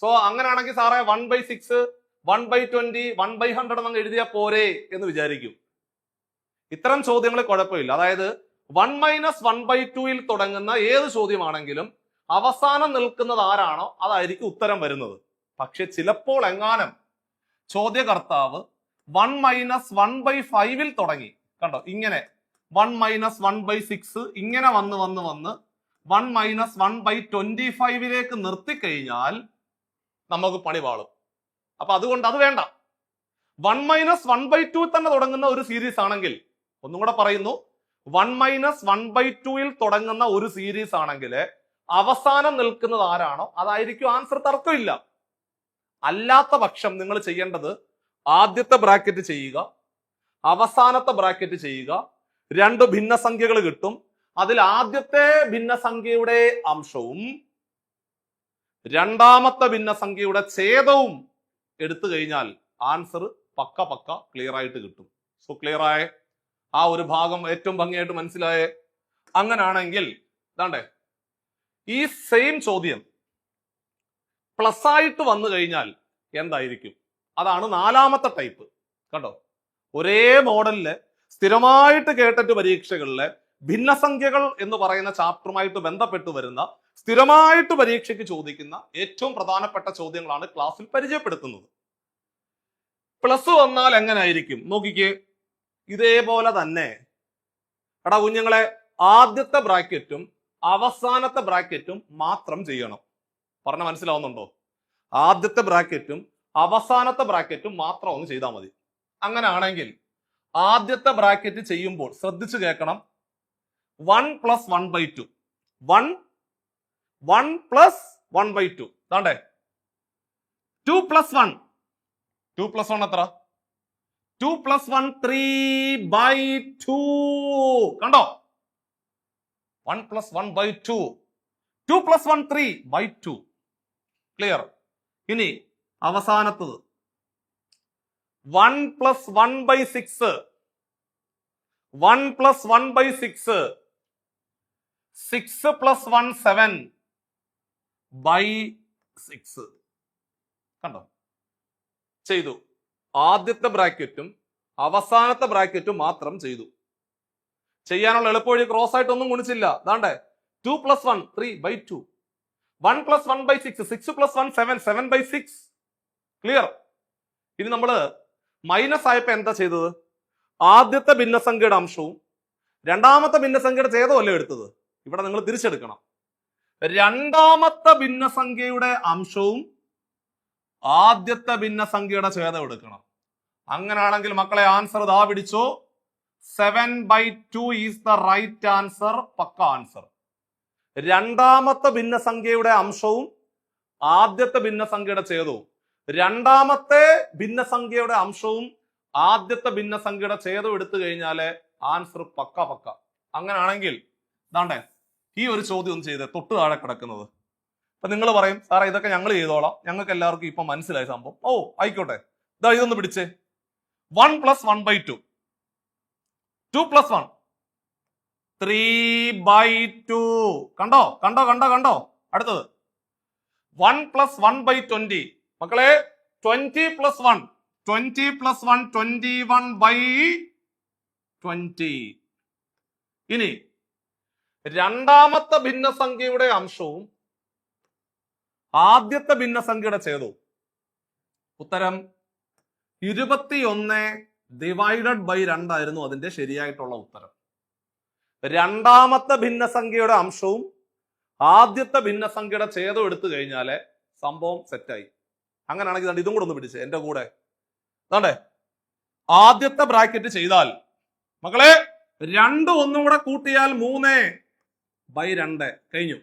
S3: സോ അങ്ങനെയാണെങ്കിൽ സാറേ 1/6, 1/20, 1/100 എന്നങ്ങ് എഴുതിയാൽ പോരെ എന്ന് വിചാരിക്കും. ഇത്തരം ചോദ്യങ്ങൾ കുഴപ്പമില്ല. അതായത് 1-1/2 തുടങ്ങുന്ന ഏത് ചോദ്യമാണെങ്കിലും അവസാനം നിൽക്കുന്നത് ആരാണോ അതായിരിക്കും ഉത്തരം വരുന്നത്. പക്ഷെ ചിലപ്പോൾ എങ്ങാനും ചോദ്യകർത്താവ് 1-1/5 തുടങ്ങി, കണ്ടോ ഇങ്ങനെ 1-1/6 ഇങ്ങനെ വന്ന് 1-1/25 നിർത്തിക്കഴിഞ്ഞാൽ നമുക്ക് പണി പാളും. അപ്പൊ അതുകൊണ്ട് അത് വേണ്ട. 1-1/2 തന്നെ തുടങ്ങുന്ന ഒരു സീരീസ് ആണെങ്കിൽ, ഒന്നും കൂടെ പറയുന്നു, 1-1/2 തുടങ്ങുന്ന ഒരു സീരീസ് ആണെങ്കിൽ അവസാനം നിൽക്കുന്നത് ആരാണോ അതായിരിക്കും ആൻസർ, തർക്കമില്ല. അല്ലാത്ത പക്ഷം നിങ്ങൾ ചെയ്യേണ്ടത് ആദ്യത്തെ ബ്രാക്കറ്റ് ചെയ്യുക, അവസാനത്തെ ബ്രാക്കറ്റ് ചെയ്യുക, രണ്ട് ഭിന്നസംഖ്യകൾ കിട്ടും. അതിൽ ആദ്യത്തെ ഭിന്നസംഖ്യയുടെ അംശവും രണ്ടാമത്തെ ഭിന്നസംഖ്യയുടെ ഛേദവും എടുത്തു കഴിഞ്ഞാൽ ആൻസർ പക്ക ക്ലിയർ ആയിട്ട് കിട്ടും. സോ ക്ലിയർ ആയ ആ ഒരു ഭാഗം ഏറ്റവും ഭംഗിയായിട്ട് മനസ്സിലായേ. അങ്ങനാണെങ്കിൽ ഇതാണ്ടേ ഈ സെയിം ചോദ്യം പ്ലസ് ആയിട്ട് വന്നു കഴിഞ്ഞാൽ എന്തായിരിക്കും? അതാണ് നാലാമത്തെ ടൈപ്പ്. കണ്ടോ, ഒരേ മോഡലില് സ്ഥിരമായിട്ട് കേട്ടിട്ട് പരീക്ഷകളിലെ ഭിന്നസംഖ്യകൾ എന്ന് പറയുന്ന ചാപ്റ്ററുമായിട്ട് ബന്ധപ്പെട്ട് വരുന്ന സ്ഥിരമായിട്ട് പരീക്ഷയ്ക്ക് ചോദിക്കുന്ന ഏറ്റവും പ്രധാനപ്പെട്ട ചോദ്യങ്ങളാണ് ക്ലാസ്സിൽ പരിചയപ്പെടുത്തുന്നത്. പ്ലസ് വന്നാൽ എങ്ങനെയായിരിക്കും നോക്കിക്കേ. ഇതേപോലെ തന്നെ എടാ കുഞ്ഞുങ്ങളെ, ആദ്യത്തെ ബ്രാക്കറ്റും അവസാനത്തെ ബ്രാക്കറ്റും മാത്രം ചെയ്യണം. പറഞ്ഞ മനസ്സിലാവുന്നുണ്ടോ? ആദ്യത്തെ ബ്രാക്കറ്റും അവസാനത്തെ ബ്രാക്കറ്റും മാത്രം ഒന്ന് ചെയ്താൽ മതി. അങ്ങനെ ആണെങ്കിൽ ആദ്യത്തെ ബ്രാക്കറ്റ് ചെയ്യുമ്പോൾ ശ്രദ്ധിച്ചു കേൾക്കണം. 1 + 1/2 1 + 1/2 താണ്ടേ 2 + 1 2 + 1 എത്ര? 2 + 1 3/2. കണ്ടോ, 1 + 1/2, 2 + 1 3/2. ക്ലിയർ. ഇനി അവസാനത്തത് 1 + 1/6 1 + 1/6 6 + 1 7/6. കണ്ടോ, ചെയ്തു. ആദ്യത്തെ ബ്രാക്കറ്റും അവസാനത്തെ ബ്രാക്കറ്റും മാത്രം ചെയ്തു. ചെയ്യാനുള്ള എളുപ്പവഴി ക്രോസ് ആയിട്ടൊന്നും ഗുണിച്ചില്ല. അതാണ്ടേ 2 + 1 3/2, 1 + 1/6 6 + 1 7 7/6. ക്ലിയർ. ഇനി നമ്മള് മൈനസ് ആയപ്പോ എന്താ ചെയ്തത്? ആദ്യത്തെ ഭിന്നസംഖ്യയുടെ അംശവും രണ്ടാമത്തെ ഭിന്നസംഖ്യയുടെ ഛേദവും അല്ലേ എടുത്തത്? ഇവിടെ നിങ്ങൾ തിരിച്ചെടുക്കണം. രണ്ടാമത്തെ ഭിന്നസംഖ്യയുടെ അംശവും ആദ്യത്തെ ഭിന്നസംഖ്യയുടെ ഛേദം എടുക്കണം. അങ്ങനാണെങ്കിൽ മക്കളെ ആൻസർ ഇതാ പിടിച്ചോ, 7/2 ഈസ് ദ റൈറ്റ് ആൻസർ. പക്ക ആൻസർ. രണ്ടാമത്തെ ഭിന്നസംഖ്യയുടെ അംശവും ആദ്യത്തെ ഭിന്നസംഖ്യയുടെ ഛേദവും, രണ്ടാമത്തെ ഭിന്നസംഖ്യയുടെ അംശവും ആദ്യത്തെ ഭിന്നസംഖ്യയുടെ ഛേദം എടുത്തു കഴിഞ്ഞാല് ആൻസർ പക്ക. അങ്ങനാണെങ്കിൽ ദാണ്ടേ ഈ ഒരു ചോദ്യം ഒന്ന് ചെയ്തേ, തൊട്ട് താഴെ കിടക്കുന്നത്. അപ്പൊ നിങ്ങൾ പറയും സാറേ ഇതൊക്കെ ഞങ്ങൾ ചെയ്തോളാം, ഞങ്ങൾക്ക് എല്ലാവർക്കും ഇപ്പൊ മനസ്സിലായ സംഭവം. ഓ ആയിക്കോട്ടെ, ഇതാ ഇതൊന്ന് പിടിച്ചേ. 1 + 1/2 2 + 1 3/2. കണ്ടോ. അടുത്തത് 1 + 1/20 മക്കളെ 20 + 1 20 + 1 21/20. ഇനി രണ്ടാമത്തെ ഭിന്നസംഖ്യയുടെ അംശവും ആദ്യത്തെ ഭിന്നസംഖ്യയുടെ ഛേദവും. ഉത്തരം 21/2 ആയിരുന്നു അതിന്റെ ശരിയായിട്ടുള്ള ഉത്തരം. രണ്ടാമത്തെ ഭിന്നസംഖ്യയുടെ അംശവും ആദ്യത്തെ ഭിന്നസംഖ്യയുടെ ഛേദം എടുത്തു കഴിഞ്ഞാല് സംഭവം സെറ്റായി. അങ്ങനെയാണെങ്കിൽ ഇതും കൂടെ ഒന്ന് പിടിച്ച് എന്റെ കൂടെ. അതാണ്ടേ ആദ്യത്തെ ബ്രാക്കറ്റ് ചെയ്താൽ മക്കളെ 2 ഒന്നും കൂടെ കൂട്ടിയാൽ 3/2 കഴിഞ്ഞു.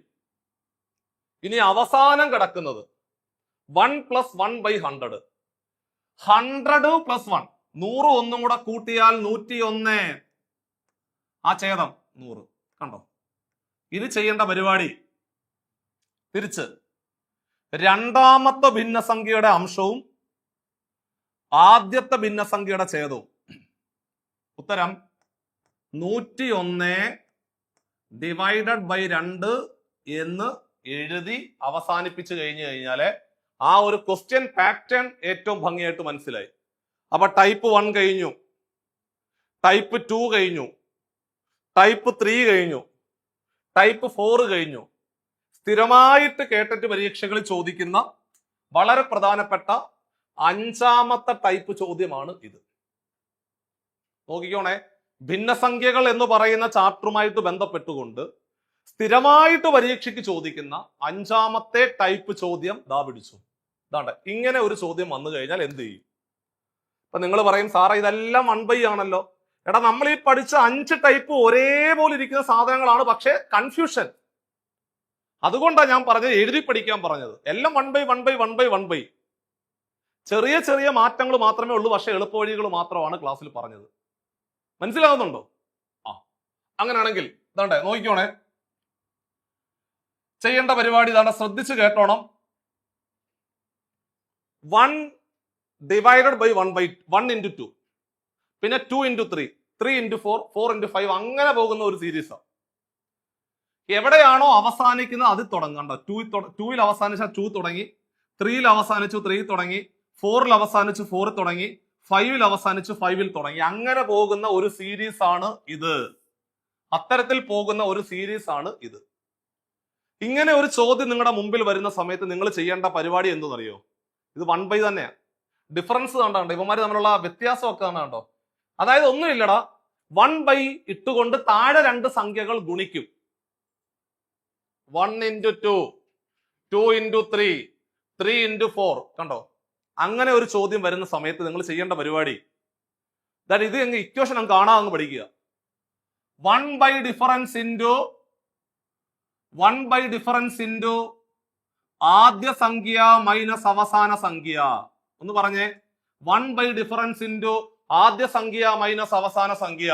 S3: ഇനി അവസാനം കിടക്കുന്നത് 1 + 1/100 100 + 1 100 ഒന്നും കൂടെ കൂട്ടിയാൽ 101. ആ ഛേദം 100. കണ്ടോ, ഇത് ചെയ്യേണ്ട പരിപാടി തിരിച്ച് രണ്ടാമത്തെ ഭിന്നസംഖ്യയുടെ അംശവും ആദ്യത്തെ ഭിന്നസംഖ്യയുടെ ഛേദവും. ഉത്തരം 101/2 എന്ന് എഴുതി അവസാനിപ്പിച്ചു കഴിഞ്ഞു കഴിഞ്ഞാല് ആ ഒരു ക്വസ്റ്റ്യൻ പാറ്റേൺ ഏറ്റവും ഭംഗിയായിട്ട് മനസ്സിലായി. അപ്പൊ ടൈപ്പ് 1 കഴിഞ്ഞു, ടൈപ്പ് 2 കഴിഞ്ഞു, ടൈപ്പ് 3 കഴിഞ്ഞു, ടൈപ്പ് 4 കഴിഞ്ഞു. സ്ഥിരമായിട്ട് കേട്ടിട്ട് പരീക്ഷകളിൽ ചോദിക്കുന്ന വളരെ പ്രധാനപ്പെട്ട 5ാമത്തെ ടൈപ്പ് ചോദ്യമാണ് ഇത്. നോക്കിക്കോണേ, ഭിന്നസംഖ്യകൾ എന്ന് പറയുന്ന ചാപ്റ്ററുമായിട്ട് ബന്ധപ്പെട്ടുകൊണ്ട് സ്ഥിരമായിട്ട് പരീക്ഷയ്ക്ക് ചോദിക്കുന്ന 5ാമത്തെ ടൈപ്പ് ചോദ്യം ദാ പിടിച്ചു. ഇതാണ്ട് ഇങ്ങനെ ഒരു ചോദ്യം വന്നു കഴിഞ്ഞാൽ എന്ത് ചെയ്യും? ഇപ്പൊ നിങ്ങൾ പറയും സാറേ ഇതെല്ലാം 1/, ആണല്ലോ. എടാ, നമ്മൾ ഈ പഠിച്ച 5 ടൈപ്പ് ഒരേപോലെ ഇരിക്കുന്ന സാധനങ്ങളാണ്, പക്ഷെ കൺഫ്യൂഷൻ. അതുകൊണ്ടാണ് ഞാൻ പറഞ്ഞത് എഴുതി പഠിക്കാൻ പറഞ്ഞത്. എല്ലാം 1/1/1/1/. ചെറിയ ചെറിയ മാറ്റങ്ങൾ മാത്രമേ ഉള്ളൂ, പക്ഷെ എളുപ്പവഴികൾ മാത്രമാണ് ക്ലാസ്സിൽ പറഞ്ഞത്. മനസ്സിലാകുന്നുണ്ടോ? അങ്ങനെയാണെങ്കിൽ ഇതാണ്ടേ നോക്കിക്കോണേ, ചെയ്യേണ്ട പരിപാടി ഇതാണ്ട് ശ്രദ്ധിച്ച് കേട്ടോണം. 1 ഡിവൈഡഡ് ബൈ 1 into 2, പിന്നെ 2 into 3, 3 into 4, 4 into 5, അങ്ങനെ പോകുന്ന ഒരു സീരീസാണ്. എവിടെയാണോ അവസാനിക്കുന്നത് അത് തുടങ്ങണ്ട. 2ൽ അവസാനിച്ച 2 തുടങ്ങി, 3ൽ അവസാനിച്ചു 3 തുടങ്ങി, 4ൽ അവസാനിച്ചു 4 തുടങ്ങി, 5ൽ അവസാനിച്ചു 5ൽ തുടങ്ങി. അങ്ങനെ പോകുന്ന ഒരു സീരീസ് ആണ് ഇത്. അത്തരത്തിൽ പോകുന്ന ഒരു സീരീസ് ആണ് ഇത്. ഇങ്ങനെ ഒരു ചോദ്യം നിങ്ങളുടെ മുമ്പിൽ വരുന്ന സമയത്ത് നിങ്ങൾ ചെയ്യേണ്ട പരിപാടി എന്തെന്നറിയോ? ഇത് 1/, തന്നെയാണ്. ഡിഫറൻസ് കണ്ടോ, ഇവന്മാര് തമ്മിലുള്ള വ്യത്യാസമൊക്കെ കണ്ടോ. അതായത് ഒന്നുമില്ലടാ, 1/, ഇട്ടുകൊണ്ട് താഴെ 2 സംഖ്യകൾ ഗുണിക്കും. 1 into 2, 2 into 3, 3 into 4. കണ്ടോ? അങ്ങനെ ഒരു ചോദ്യം വരുന്ന സമയത്ത് നിങ്ങൾ ചെയ്യേണ്ട പരിപാടി ഇത് ഇക്വേഷൻ കാണാതെ പഠിക്കുക. 1/, ഡിഫറൻസ് ഇൻറ്റു ആദ്യ സംഖ്യ മൈനസ് അവസാന സംഖ്യ. ഒന്ന് പറഞ്ഞേ, 1/, ഡിഫറൻസ് ഇൻറ്റു ആദ്യ സംഖ്യ മൈനസ് അവസാന സംഖ്യ.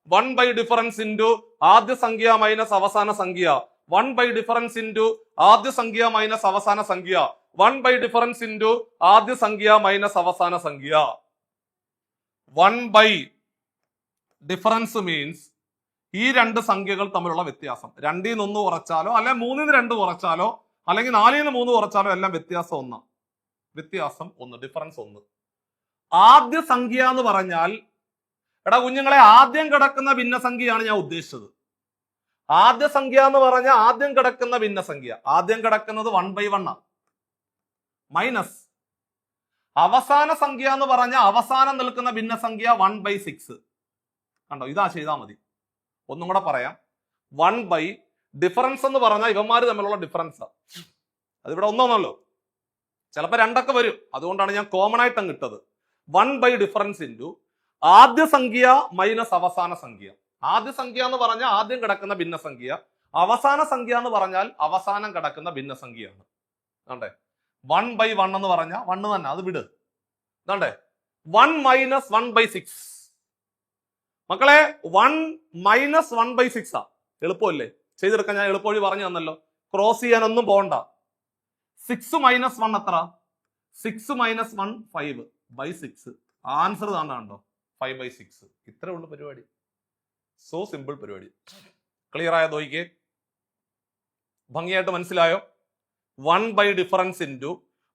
S3: 1/, ഡിഫറൻസ് ഇൻറ്റു ആദ്യ സംഖ്യ മൈനസ് അവസാന സംഖ്യ. 1/, ഡിഫറൻസ് ഇൻറ്റു ആദ്യ സംഖ്യ മൈനസ് അവസാന സംഖ്യ. 1/, ഡിഫറൻസ് ഇൻറ്റു ആദ്യ സംഖ്യ മൈനസ് അവസാന സംഖ്യ. 1/, ഡിഫറൻസ് മീൻസ് ഈ 2 സംഖ്യകൾ തമ്മിലുള്ള വ്യത്യാസം. 2ൽ നിന്ന് 1 കുറച്ചാലോ, അല്ലെങ്കിൽ 3ൽ നിന്ന് 2 കുറച്ചാലോ, അല്ലെങ്കിൽ 4ൽ നിന്ന് 3 കുറച്ചാലോ എല്ലാം വ്യത്യാസം 1. വ്യത്യാസം 1, ഡിഫറൻസ് 1. ആദ്യ സംഖ്യ എന്ന് പറഞ്ഞാൽ, എടാ കുഞ്ഞുങ്ങളെ, ആദ്യം കിടക്കുന്ന ഭിന്നസംഖ്യയാണ് ഞാൻ ഉദ്ദേശിച്ചത്. ആദ്യ സംഖ്യ എന്ന് പറഞ്ഞാൽ ആദ്യം കിടക്കുന്ന ഭിന്നസംഖ്യ. ആദ്യം കിടക്കുന്നത് 1/1 ആണ്. മൈനസ് അവസാന സംഖ്യ എന്ന് പറഞ്ഞാൽ അവസാനം നിൽക്കുന്ന ഭിന്നസംഖ്യ 1/6. കണ്ടോ? ഇതാ ചെയ്താൽ മതി. ഒന്നും കൂടെ പറയാം. 1/, ഡിഫറൻസ് എന്ന് പറഞ്ഞാൽ ഇവന്മാര് തമ്മിലുള്ള ഡിഫറൻസ്. അതിവിടെ ഒന്നൊന്നല്ലോ, ചിലപ്പോൾ 2 വരും. അതുകൊണ്ടാണ് ഞാൻ കോമൺ ആയിട്ട് അങ്ങ് ഇട്ടത്. 1/, ഡിഫറൻസ് ഇൻറ്റു ആദ്യ സംഖ്യ മൈനസ് അവസാന സംഖ്യ. ആദ്യ സംഖ്യ എന്ന് പറഞ്ഞാൽ ആദ്യം കിടക്കുന്ന ഭിന്നസംഖ്യ. അവസാന സംഖ്യ എന്ന് പറഞ്ഞാൽ അവസാനം കിടക്കുന്ന ഭിന്നസംഖ്യയാണ്. കണ്ടേ? 1/1 എന്ന് പറഞ്ഞാൽ 1 തന്നെ, അത് വിട്. കണ്ടേ? 1 മൈനസ് 1/6. മക്കളെ, 1 മൈനസ് 1/6 എളുപ്പമല്ലേ ചെയ്തെടുക്കാൻ? ഞാൻ എളുപ്പവഴി പറഞ്ഞു തന്നല്ലോ. ക്രോസ് ചെയ്യാനൊന്നും പോകണ്ട. 6 മൈനസ് 1 എത്ര? 6 മൈനസ് 1 5/6. ആൻസർ താണ്ടാണ്ടോ, 5/6. ഇത്രേ ഉള്ളു പരിപാടി. സോ സിമ്പിൾ പരിപാടി. ക്ലിയർ ആയ നോക്കിക്കേ, ഭംഗിയായിട്ട് മനസ്സിലായോ? 1/, ഡിഫറൻസ് ഇൻറ്റു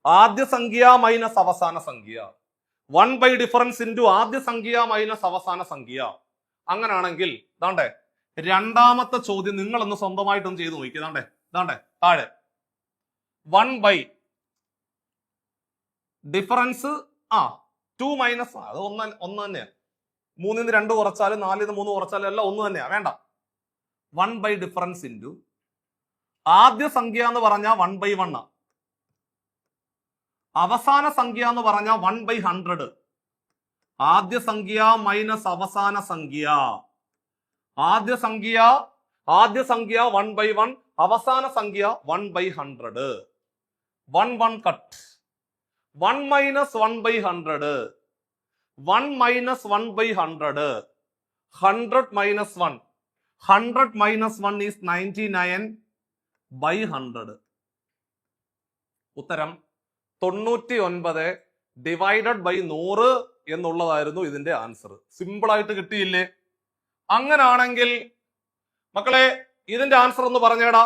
S3: ആദ്യ സംഖ്യ മൈനസ് അവസാന സംഖ്യ. 1/, ഡിഫറൻസ് ഇൻറ്റു ആദ്യ സംഖ്യ മൈനസ് അവസാന സംഖ്യ. അങ്ങനാണെങ്കിൽ ദാണ്ടേ 2ാമത്തെ ചോദ്യം നിങ്ങളൊന്ന് സ്വന്തമായിട്ടൊന്ന് ചെയ്ത് നോക്കി. ദാണ്ടേ താഴെ 1/, ഡിഫറൻസ് 2 മൈനസ്, അത് ഒന്ന് തന്നെയാണ്. 3ൽ നിന്ന് 2 കുറച്ചാലും 4ൽ നിന്ന് 3 കുറച്ചാലും എല്ലാം 1 തന്നെയാണ്. വേണ്ട. 1/, ഡിഫറൻസ് ഇൻറ്റു ആദ്യ സംഖ്യ എന്ന് പറഞ്ഞാൽ 1/1. അവസാന സംഖ്യ എന്ന് പറഞ്ഞാൽ 1/100. ആദ്യ സംഖ്യ മൈനസ് അവസാന സംഖ്യ. ആദ്യ സംഖ്യ 1/1, അവസാന സംഖ്യ 1/100. 1 cut. 1 minus 1/100. 1 minus 1/100. 100 minus 1. 100 minus 1 is 99/100. ഉത്തരം 99 ഡിവൈഡഡ് ബൈ 100 എന്നുള്ളതായിരുന്നു ഇതിന്റെ ആൻസർ. സിമ്പിൾ ആയിട്ട് കിട്ടിയില്ലേ? അങ്ങനാണെങ്കിൽ മക്കളെ ഇതിന്റെ ആൻസർ ഒന്ന് പറഞ്ഞേടാ.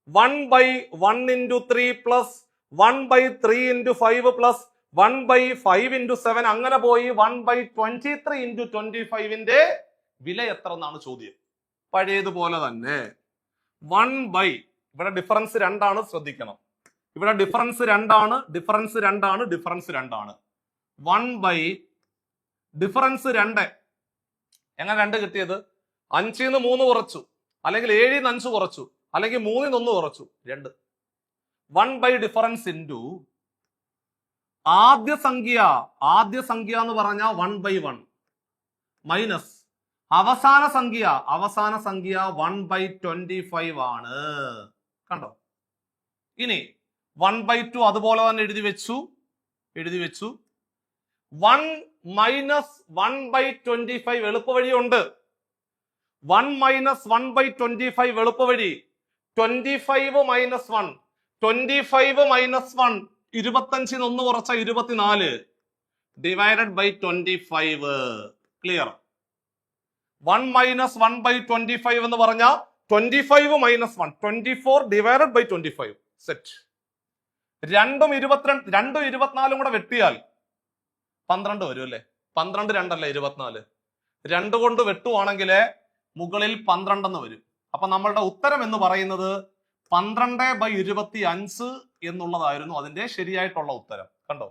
S3: 1/1 into 3 plus 1/3 into 5 plus 1/5 into 7 അങ്ങനെ പോയി 1/23 into 25ന്റെ വില എത്ര എന്നാണ് ചോദ്യം. പഴയതുപോലെ തന്നെ 1 ഇവിടെ ഡിഫറൻസ് 2 ശ്രദ്ധിക്കണം. ഇവിടെ ഡിഫറൻസ് 2 ഡിഫറൻസ് 1 ഡിഫറൻസ് 2 എങ്ങനെ 2 കിട്ടിയത്? 5 3 കുറച്ചു, അല്ലെങ്കിൽ 7 5 കുറച്ചു, അല്ലെങ്കിൽ 3 1 കുറച്ചു, 2. 1 ഡിഫറൻസ് ഇൻറ്റു ആദ്യ സംഖ്യ എന്ന് പറഞ്ഞാൽ 1/1 മൈനസ് അവസാന സംഖ്യ 1/25 ആണ്. കണ്ടോ? ഇനി 1/2 അതുപോലെ തന്നെ എഴുതി വെച്ചു. 1 മൈനസ് 1/25 എളുപ്പവഴിയുണ്ട്. 1 മൈനസ് 1/25 എളുപ്പവഴി. 25 മൈനസ് 1 25 1 കുറച്ച 24 ഡിവൈഡഡ് ബൈ 25. ക്ലിയർ? 1 മൈനസ് 1/25 എന്ന് പറഞ്ഞാൽ 25 മൈനസ് 1 24 ഡിവൈഡഡ് ബൈ 25. സെറ്റ്. 2 24 കൂടെ വെട്ടിയാൽ 12 വരും അല്ലേ? 12 2 അല്ലേ 24. 2 കൊണ്ട് വെട്ടുവാണെങ്കിൽ മുകളിൽ 12 എന്ന് വരും. അപ്പൊ നമ്മളുടെ ഉത്തരം എന്ന് പറയുന്നത് 12/25 എന്നുള്ളതായിരുന്നു അതിന്റെ ശരിയായിട്ടുള്ള ഉത്തരം. കണ്ടോ?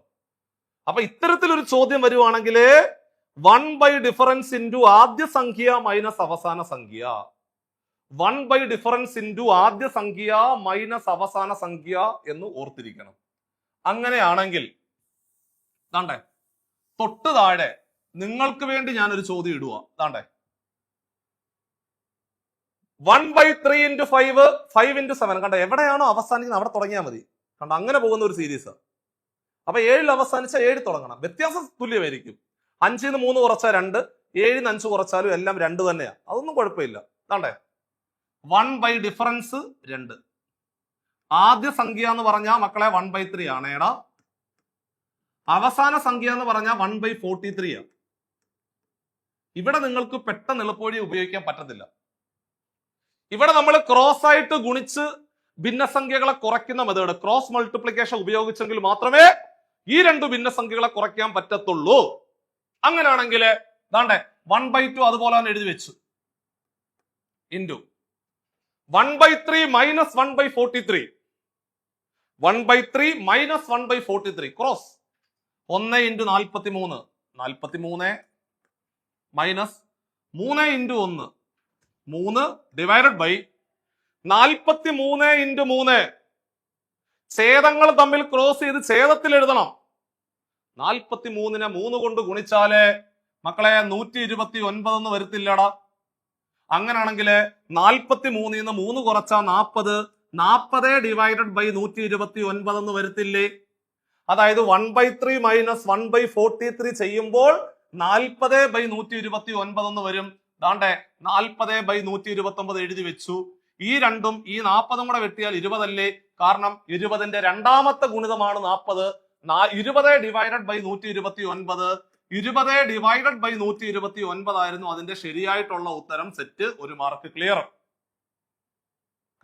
S3: അപ്പൊ ഇത്തരത്തിലൊരു ചോദ്യം വരുവാണെങ്കിൽ 1 ഡിഫറൻസ് ഇൻറ്റു ആദ്യ സംഖ്യ മൈനസ് അവസാന സംഖ്യ, 1 ഡിഫറൻസ് ഇൻറ്റു ആദ്യ സംഖ്യ മൈനസ് അവസാന സംഖ്യ എന്ന് ഓർത്തിരിക്കണം. അങ്ങനെയാണെങ്കിൽ ദാണ്ടേ തൊട്ട് താഴെ നിങ്ങൾക്ക് വേണ്ടി ഞാനൊരു ചോദ്യം ഇടുക. ദാണ്ടേ 1/3 into 5 into 7. കണ്ട, എവിടെയാണോ അവസാനിക്കുന്നത് അവിടെ തുടങ്ങിയാൽ മതി. കണ്ട, അങ്ങനെ പോകുന്ന ഒരു സീരീസ്. അപ്പൊ 7 അവസാനിച്ച 7 തുടങ്ങണം. വ്യത്യാസം തുല്യമായിരിക്കും. 5 3 കുറച്ചാൽ 2, 7 5 കുറച്ചാലും എല്ലാം 2 തന്നെയാണ്. അതൊന്നും കുഴപ്പമില്ല. ദാണ്ടേ 1 ഡിഫറൻസ് 2. ആദ്യ സംഖ്യ എന്ന് പറഞ്ഞാൽ മക്കളെ 1/3 ആണ്. ഏടാ അവസാന സംഖ്യ എന്ന് പറഞ്ഞാൽ 1/43 ആണ്. ഇവിടെ നിങ്ങൾക്ക് പെട്ടെന്ന് എളുപ്പവഴി ഉപയോഗിക്കാൻ പറ്റത്തില്ല. ഇവിടെ നമ്മൾ ക്രോസ് ആയിട്ട് ഗുണിച്ച് ഭിന്നസംഖ്യകളെ കുറയ്ക്കുന്ന മെത്തേഡ് ക്രോസ് മൾട്ടിപ്ലിക്കേഷൻ ഉപയോഗിച്ചെങ്കിൽ മാത്രമേ ഈ 2 ഭിന്നസംഖ്യകളെ കുറയ്ക്കാൻ പറ്റത്തുള്ളൂ. അങ്ങനെയാണെങ്കിൽ ദാണ്ടേ 1/2 അതുപോലെ തന്നെ എഴുതി വെച്ചു. Into 1/3 minus 1/43. 1/3 minus 1/43 cross 1 into 43. 43 minus 3 into 1 3 divided by 43 into 3. ഛേദങ്ങൾ തമ്മിൽ ക്രോസ് ചെയ്ത് ഛേദത്തിൽ എഴുതണം. 43നെ 3 കൊണ്ട് ഗുണിച്ചാല് മക്കളെ 129 എന്ന് വരത്തില്ലടാ. അങ്ങനാണെങ്കിൽ 43 3 കുറച്ചാ 40. 40 ഡിവൈഡഡ് ബൈ 129 എന്ന് വരത്തില്ലേ? അതായത് 1/3 മൈനസ് 1/43 ചെയ്യുമ്പോൾ 40/129 എന്ന് വരും. ദാണ്ടെ 40/129 എഴുതി വെച്ചു. ഈ 2ഉം ഈ 40ഉം കൂടെ വെട്ടിയാൽ 20 അല്ലേ? കാരണം 20ന്റെ രണ്ടാമത്തെ ഗുണിതമാണ് 40. 20 ഡിവൈഡഡ് ബൈ 129. 20 ഡിവൈഡഡ് ബൈ 129 ആയിരുന്നു അതിന്റെ ശരിയായിട്ടുള്ള ഉത്തരം. Set, 1 mark. ക്ലിയർ?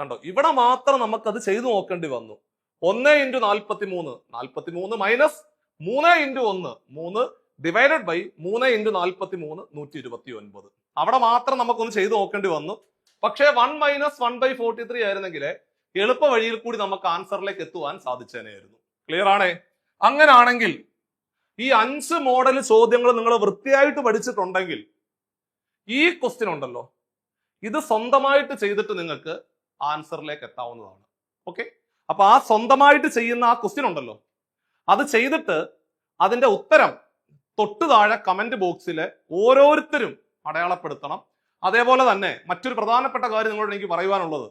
S3: കണ്ടോ, ഇവിടെ മാത്രം നമുക്കത് ചെയ്തു നോക്കേണ്ടി വന്നു. 1 into 43. 43 minus 3 into 1 3 divided by 3 into 43 129. അവിടെ മാത്രം നമുക്കൊന്ന് ചെയ്തു നോക്കേണ്ടി വന്നു. പക്ഷേ 1 മൈനസ് 1/43 ആയിരുന്നെങ്കിൽ എളുപ്പ വഴിയിൽ കൂടി നമുക്ക് ആൻസറിലേക്ക് എത്തുവാൻ സാധിച്ചേനെയായിരുന്നു. ക്ലിയർ ആണേ? അങ്ങനാണെങ്കിൽ ഈ 5 മോഡൽ ചോദ്യങ്ങൾ നിങ്ങൾ വൃത്തിയായിട്ട് പഠിച്ചിട്ടുണ്ടെങ്കിൽ ഈ ക്വസ്റ്റ്യൻ ഉണ്ടല്ലോ, ഇത് സ്വന്തമായിട്ട് ചെയ്തിട്ട് നിങ്ങൾക്ക് ആൻസറിലേക്ക് എത്താവുന്നതാണ്. ഓക്കെ, അപ്പൊ ആ സ്വന്തമായിട്ട് ചെയ്യുന്ന ആ ക്വസ്റ്റ്യൻ ഉണ്ടല്ലോ, അത് ചെയ്തിട്ട് അതിന്റെ ഉത്തരം തൊട്ടു താഴെ കമന്റ് ബോക്സിൽ ഓരോരുത്തരും അടയാളപ്പെടുത്തണം. അതേപോലെ തന്നെ മറ്റൊരു പ്രധാനപ്പെട്ട കാര്യം നിങ്ങളോട് എനിക്ക് പറയുവാനുള്ളത്,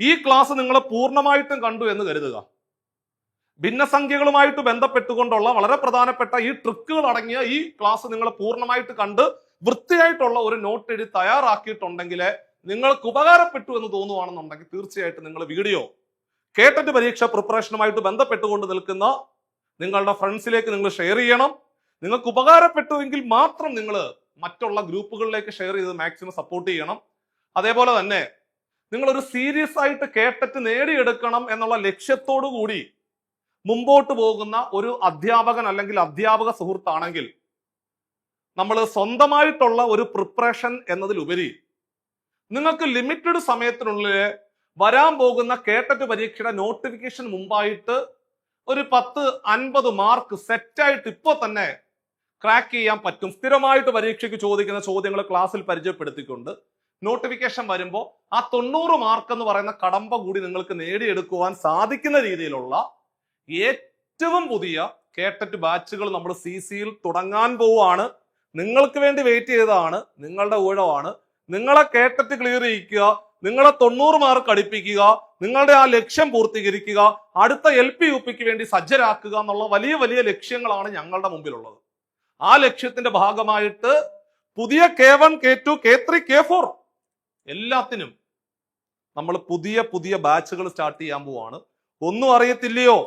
S3: ഈ ക്ലാസ് നിങ്ങൾ പൂർണ്ണമായിട്ടും കണ്ടു എന്ന് കരുതുക. ഭിന്നസംഖ്യകളുമായിട്ട് ബന്ധപ്പെട്ടുകൊണ്ടുള്ള വളരെ പ്രധാനപ്പെട്ട ഈ ട്രിക്കുകൾ അടങ്ങിയ ഈ ക്ലാസ് നിങ്ങൾ പൂർണ്ണമായിട്ട് കണ്ട് വൃത്തിയായിട്ടുള്ള ഒരു നോട്ട് എഴുതി തയ്യാറാക്കിയിട്ടുണ്ടെങ്കിൽ നിങ്ങൾക്ക് ഉപകാരപ്പെട്ടു എന്ന് തോന്നുവാണെന്നുണ്ടെങ്കിൽ തീർച്ചയായിട്ടും നിങ്ങൾ വീഡിയോ കേട്ടറ്റ് പരീക്ഷ പ്രിപ്പറേഷനുമായിട്ട് ബന്ധപ്പെട്ടുകൊണ്ട് നിൽക്കുന്ന നിങ്ങളുടെ ഫ്രണ്ട്സിലേക്ക് നിങ്ങൾ ഷെയർ ചെയ്യണം. നിങ്ങൾക്ക് ഉപകാരപ്പെട്ടുവെങ്കിൽ മാത്രം നിങ്ങൾ മറ്റുള്ള ഗ്രൂപ്പുകളിലേക്ക് ഷെയർ ചെയ്ത് മാക്സിമം സപ്പോർട്ട് ചെയ്യണം. അതേപോലെ തന്നെ നിങ്ങളൊരു സീരിയസ് ആയിട്ട് കേട്ടറ്റ് നേടിയെടുക്കണം എന്നുള്ള ലക്ഷ്യത്തോടു കൂടി മുമ്പോട്ട് പോകുന്ന ഒരു അധ്യാപകൻ അല്ലെങ്കിൽ അധ്യാപക സുഹൃത്താണെങ്കിൽ നമ്മൾ സ്വന്തമായിട്ടുള്ള ഒരു പ്രിപ്പറേഷൻ എന്നതിലുപരി നിങ്ങൾക്ക് ലിമിറ്റഡ് സമയത്തിനുള്ളിൽ വരാൻ പോകുന്ന കേട്ടറ്റ് പരീക്ഷയുടെ നോട്ടിഫിക്കേഷൻ മുമ്പായിട്ട് ഒരു 10-50 മാർക്ക് സെറ്റായിട്ട് ഇപ്പോൾ തന്നെ ക്രാക്ക് ചെയ്യാൻ പറ്റും. സ്ഥിരമായിട്ട് പരീക്ഷയ്ക്ക് ചോദിക്കുന്ന ചോദ്യങ്ങൾ ക്ലാസ്സിൽ പരിചയപ്പെടുത്തിക്കൊണ്ട് നോട്ടിഫിക്കേഷൻ വരുമ്പോൾ ആ 90 മാർക്ക് എന്ന് പറയുന്ന കടമ്പ കൂടി നിങ്ങൾക്ക് നേടിയെടുക്കുവാൻ സാധിക്കുന്ന രീതിയിലുള്ള ഏറ്റവും പുതിയ കേട്ടറ്റ് ബാച്ചുകൾ നമ്മൾ CC-യിൽ തുടങ്ങാൻ പോവുകയാണ്. നിങ്ങൾക്ക് വേണ്ടി വെയിറ്റ് ചെയ്തതാണ്, നിങ്ങളുടെ ഊഴമാണ്. നിങ്ങളെ കേട്ടറ്റ് ക്ലിയർ ചെയ്യിക്കുക, നിങ്ങളെ 90 മാർക്ക് അടുപ്പിക്കുക, നിങ്ങളുടെ ആ ലക്ഷ്യം പൂർത്തീകരിക്കുക, അടുത്ത LP UPക്ക് വേണ്ടി സജ്ജരാക്കുക എന്നുള്ള വലിയ വലിയ ലക്ഷ്യങ്ങളാണ് ഞങ്ങളുടെ മുമ്പിലുള്ളത്. ആ ലക്ഷ്യത്തിന്റെ ഭാഗമായിട്ട് പുതിയ K1, K2, K3, K4 എല്ലാത്തിനും നമ്മൾ പുതിയ പുതിയ ബാച്ചുകൾ സ്റ്റാർട്ട് ചെയ്യാൻ പോവാണ്. ഒന്നും അറിയത്തില്ലയോ?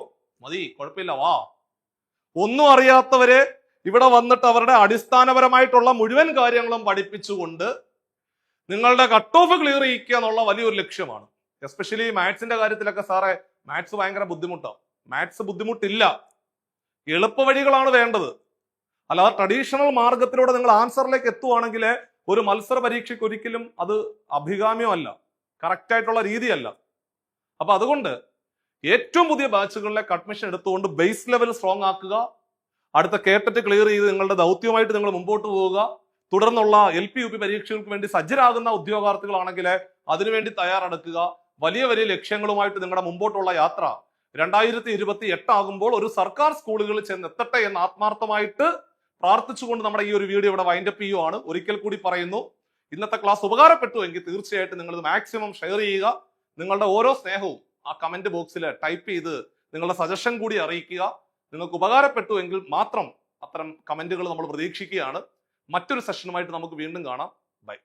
S3: മതി, കുഴപ്പമില്ല, വാ. ഒന്നും അറിയാത്തവരെ ഇവിടെ വന്നിട്ട് അവരുടെ അടിസ്ഥാനപരമായിട്ടുള്ള മുഴുവൻ കാര്യങ്ങളും പഠിപ്പിച്ചുകൊണ്ട് നിങ്ങളുടെ കട്ട് ഓഫ് ക്ലിയർ ചെയ്യിക്കുക എന്നുള്ള വലിയൊരു ലക്ഷ്യമാണ്. എസ്പെഷ്യലി മാത്സിന്റെ കാര്യത്തിലൊക്കെ സാറേ മാത്സ് ഭയങ്കര ബുദ്ധിമുട്ടാണ്. മാത്സ് ബുദ്ധിമുട്ടില്ല, എളുപ്പവഴികളാണ് വേണ്ടത്. അല്ലാതെ ട്രഡീഷണൽ മാർഗത്തിലൂടെ നിങ്ങൾ ആൻസറിലേക്ക് എത്തുവാണെങ്കിൽ ഒരു മത്സര പരീക്ഷയ്ക്ക് ഒരിക്കലും അത് അഭികാമ്യമല്ല, കറക്റ്റ് ആയിട്ടുള്ള രീതിയല്ല. അപ്പൊ അതുകൊണ്ട് ഏറ്റവും പുതിയ ബാച്ചുകളിലേക്ക് അഡ്മിഷൻ എടുത്തുകൊണ്ട് ബേസ് ലെവൽ സ്ട്രോങ് ആക്കുക. അടുത്ത കേട്ടറ്റ് ക്ലിയർ ചെയ്ത് നിങ്ങളുടെ ദൗത്യമായിട്ട് നിങ്ങൾ മുമ്പോട്ട് പോവുക. തുടർന്നുള്ള LP UP പരീക്ഷകൾക്ക് വേണ്ടി സജ്ജരാകുന്ന ഉദ്യോഗാർത്ഥികളാണെങ്കിൽ അതിനുവേണ്ടി തയ്യാറെടുക്കുക. വലിയ വലിയ ലക്ഷ്യങ്ങളുമായിട്ട് നിങ്ങളുടെ മുമ്പോട്ടുള്ള യാത്ര 2028 ആകുമ്പോൾ ഒരു സർക്കാർ സ്കൂളുകളിൽ ചെന്നെത്തട്ടെ എന്ന് ആത്മാർത്ഥമായിട്ട് പ്രാർത്ഥിച്ചുകൊണ്ട് നമ്മുടെ ഈ ഒരു വീഡിയോ ഇവിടെ വൈൻഡപ്പ് ചെയ്യുവാണ്. ഒരിക്കൽ കൂടി പറയുന്നു, ഇന്നത്തെ ക്ലാസ് ഉപകാരപ്പെട്ടുവെങ്കിൽ തീർച്ചയായിട്ടും നിങ്ങൾ മാക്സിമം ഷെയർ ചെയ്യുക. നിങ്ങളുടെ ഓരോ സ്നേഹവും ആ കമന്റ് ബോക്സിൽ ടൈപ്പ് ചെയ്ത് നിങ്ങളുടെ സജഷൻ കൂടി അറിയിക്കുക. നിങ്ങൾക്ക് ഉപകാരപ്പെട്ടു എങ്കിൽ മാത്രം അത്തരം കമന്റുകൾ നമ്മൾ പ്രതീക്ഷിക്കുകയാണ്. മറ്റൊരു സെഷനുമായിട്ട് നമുക്ക് വീണ്ടും കാണാം. ബൈ.